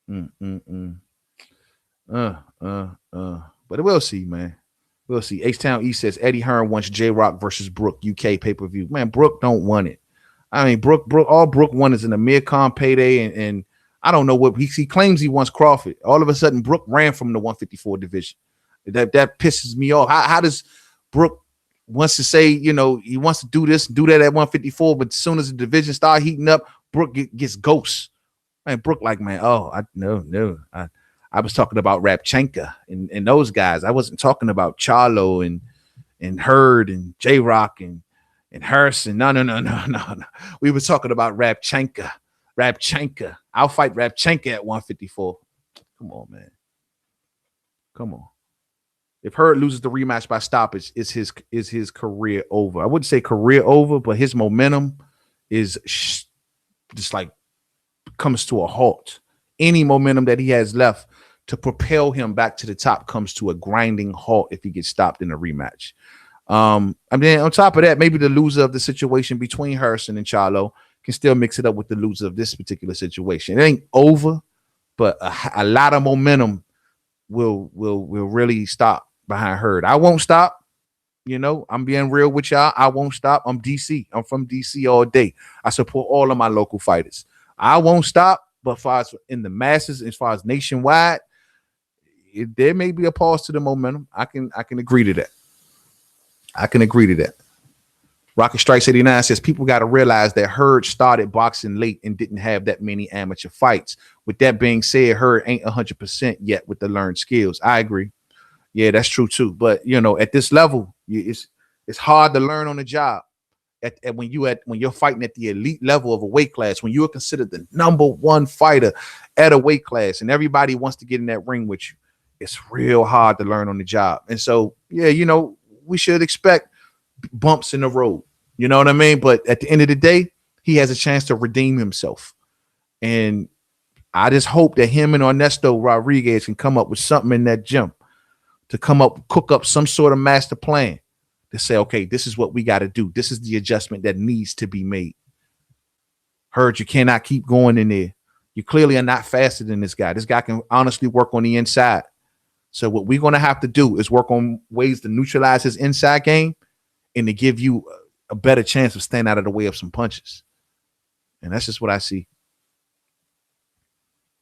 But we'll see, man. We'll see. H-Town E says Eddie Hearn wants J-Rock versus Brook UK pay-per-view. Man, Brook don't want it. I mean, Brook, all Brook won is an Amircon payday, and I don't know what he claims he wants Crawford. All of a sudden, Brook ran from the 154 division. That pisses me off. How does Brook wants to say, you know, he wants to do this, do that at 154, but as soon as the division start heating up, Brook gets ghosts. Man, Brook like, man, I was talking about Rapchenka and those guys. I wasn't talking about Charlo and Hurd and J-Rock and Harrison. No. We were talking about Rapchenka. I'll fight Rapchenka at 154. Come on, man. Come on. If Hurd loses the rematch by stoppage, is his career over? I wouldn't say career over, but his momentum is just like comes to a halt. Any momentum that he has left to propel him back to the top comes to a grinding halt if he gets stopped in a rematch. I mean, on top of that, maybe the loser of the situation between Harrison and Charlo can still mix it up with the loser of this particular situation. It ain't over, but a lot of momentum will really stop behind Hurd. I won't stop. You know, I'm being real with y'all. I won't stop. I'm DC. I'm from DC all day. I support all of my local fighters. I won't stop. But as far as in the masses, as far as nationwide, there may be a pause to the momentum. I can agree to that. I can agree to that. Rocket Strikes 89 says people got to realize that Hurd started boxing late and didn't have that many amateur fights. With that being said, Hurd ain't 100% yet with the learned skills. I agree. Yeah, that's true too. But you know, at this level, it's hard to learn on the job. When you're fighting at the elite level of a weight class, when you are considered the number one fighter at a weight class, and everybody wants to get in that ring with you, it's real hard to learn on the job. And so, yeah, you know, we should expect bumps in the road. You know what I mean? But at the end of the day, he has a chance to redeem himself. And I just hope that him and Ernesto Rodriguez can come up with something in that gym to cook up some sort of master plan to say, okay, this is what we got to do. This is the adjustment that needs to be made. Hurd, you cannot keep going in there. You clearly are not faster than this guy. This guy can honestly work on the inside. So what we're going to have to do is work on ways to neutralize his inside game and to give you a better chance of staying out of the way of some punches. And that's just what I see.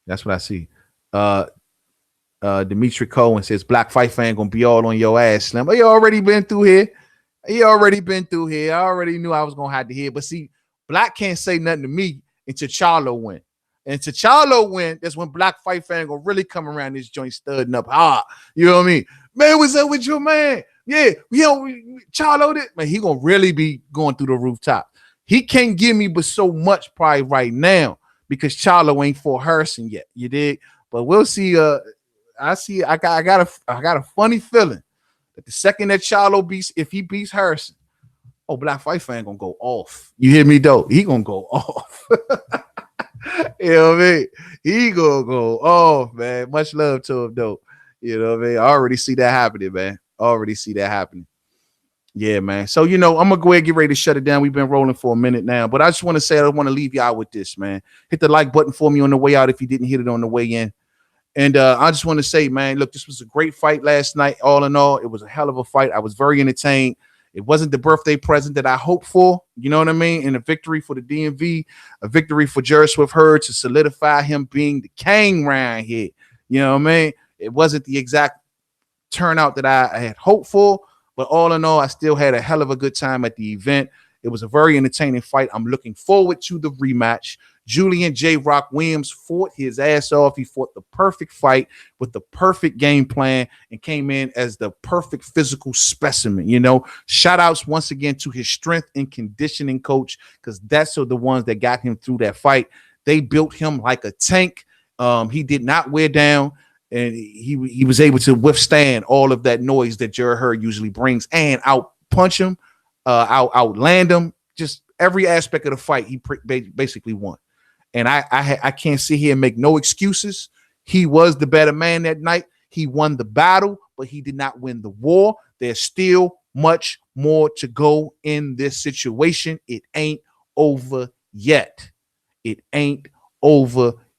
That's what I see. Dimitri Cohen says Black Fight fan gonna be all on your ass, Slim. But you already been through here. I already knew I was gonna have to hear. But see, Black can't say nothing to me until Charlo win. And to Charlo win, that's when Black Fight fan gonna really come around this joint studding up hard. You know what I mean? Man, what's up with your man? Yeah, Charlo did. Man, he gonna really be going through the rooftop. He can't give me but so much probably right now because Charlo ain't for Harrison yet. You dig? But we'll see. I got a funny feeling that the second that Charlo beats, if he beats Harrison, Black Fight fan gonna go off. You hear me though? He gonna go off. You know what I mean? He gonna go off, man. Much love to him though. You know what I mean? I already see that happening, man. Yeah, man. So, I'm going to go ahead and get ready to shut it down. We've been rolling for a minute now, but I just want to say, I want to leave you out with this, man. Hit the like button for me on the way out if you didn't hit it on the way in. And I just want to say, man, look, this was a great fight last night. All in all, it was a hell of a fight. I was very entertained. It wasn't the birthday present that I hoped for, you know what I mean? And a victory for the DMV, a victory for Jarrett Hurd to solidify him being the king round here. You know what I mean? It wasn't the exact turnout that I had hoped for. But all in all, I still had a hell of a good time at the event. It was a very entertaining fight. I'm looking forward to the rematch. Julian J. Rock Williams fought his ass off. He fought the perfect fight with the perfect game plan and came in as the perfect physical specimen. Shout outs once again to his strength and conditioning coach, because that's the ones that got him through that fight. They built him like a tank. He did not wear down. And he was able to withstand all of that noise that Jarrett Hurd usually brings and out punch him, outland him. Just every aspect of the fight, he basically won. And I can't sit here and make no excuses. He was the better man that night. He won the battle, but he did not win the war. There's still much more to go in this situation. It ain't over yet.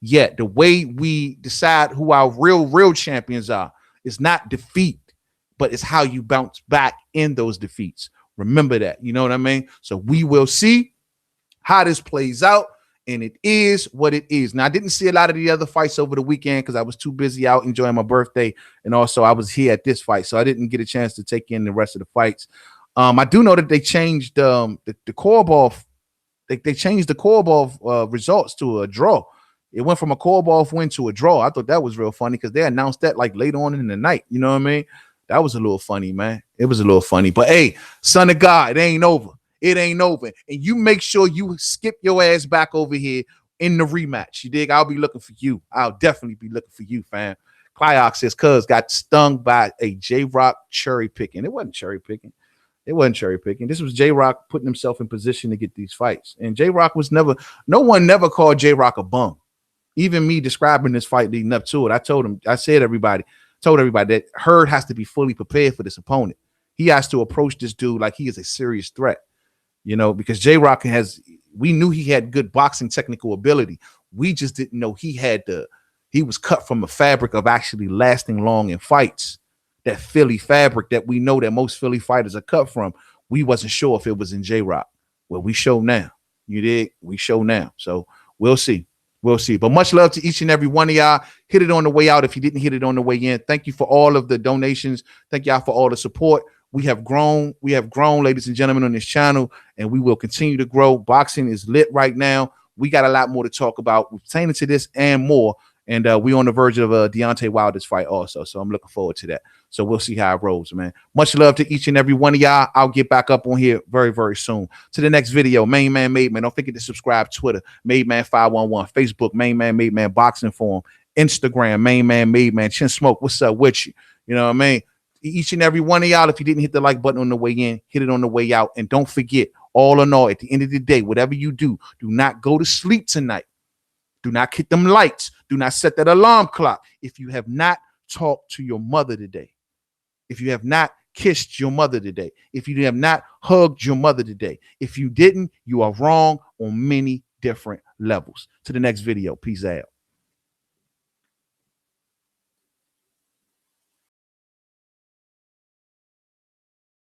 Yet the way we decide who our real champions are is not defeat, but it's how you bounce back in those defeats. Remember that, you know what I mean? So we will see how this plays out, and it is what it is. Now, I didn't see a lot of the other fights over the weekend because I was too busy out enjoying my birthday, and also I was here at this fight, so I didn't get a chance to take in the rest of the fights. I do know that they changed the Korobov. They changed the Korobov results to a draw. It went from a Korobov win to a draw. I thought that was real funny because they announced that like late on in the night. You know what I mean? That was a little funny, man. It was a little funny. But hey, son of God, it ain't over. And you make sure you skip your ass back over here in the rematch. You dig? I'll be looking for you. I'll definitely be looking for you, fam. Clyox says, cuz got stung by a J-Rock cherry picking. It wasn't cherry picking. This was J-Rock putting himself in position to get these fights. And J-Rock no one never called J-Rock a bum. Even me describing this fight leading up to it, I told everybody that Hurd has to be fully prepared for this opponent. He has to approach this dude like he is a serious threat, because J-Rock we knew he had good boxing technical ability. We just didn't know he was cut from a fabric of actually lasting long in fights. That Philly fabric that we know that most Philly fighters are cut from. We wasn't sure if it was in J-Rock. Well, we show now. You dig? We show now. So we'll see. But much love to each and every one of y'all. Hit it on the way out if you didn't hit it on the way in. Thank you for all of the donations. Thank y'all for all the support. We have grown, ladies and gentlemen, on this channel, and we will continue to grow. Boxing is lit right now. We got a lot more to talk about pertaining to this and more. And we're on the verge of Deontay Wilder's fight also. So I'm looking forward to that. So we'll see how it rolls, man. Much love to each and every one of y'all. I'll get back up on here very, very soon. To the next video, Main Man Made Man. Don't forget to subscribe. Twitter, Made Man 511. Facebook, Main Man Made Man Boxing Forum. Instagram, Main Man Made Man. Chin Smoke, what's up with you? You know what I mean? Each and every one of y'all, if you didn't hit the like button on the way in, hit it on the way out. And don't forget, all in all, at the end of the day, whatever you do not go to sleep tonight. Do not hit them lights. Do not set that alarm clock. If you have not talked to your mother today, if you have not kissed your mother today, if you have not hugged your mother today, if you didn't, you are wrong on many different levels. To the next video. Peace out.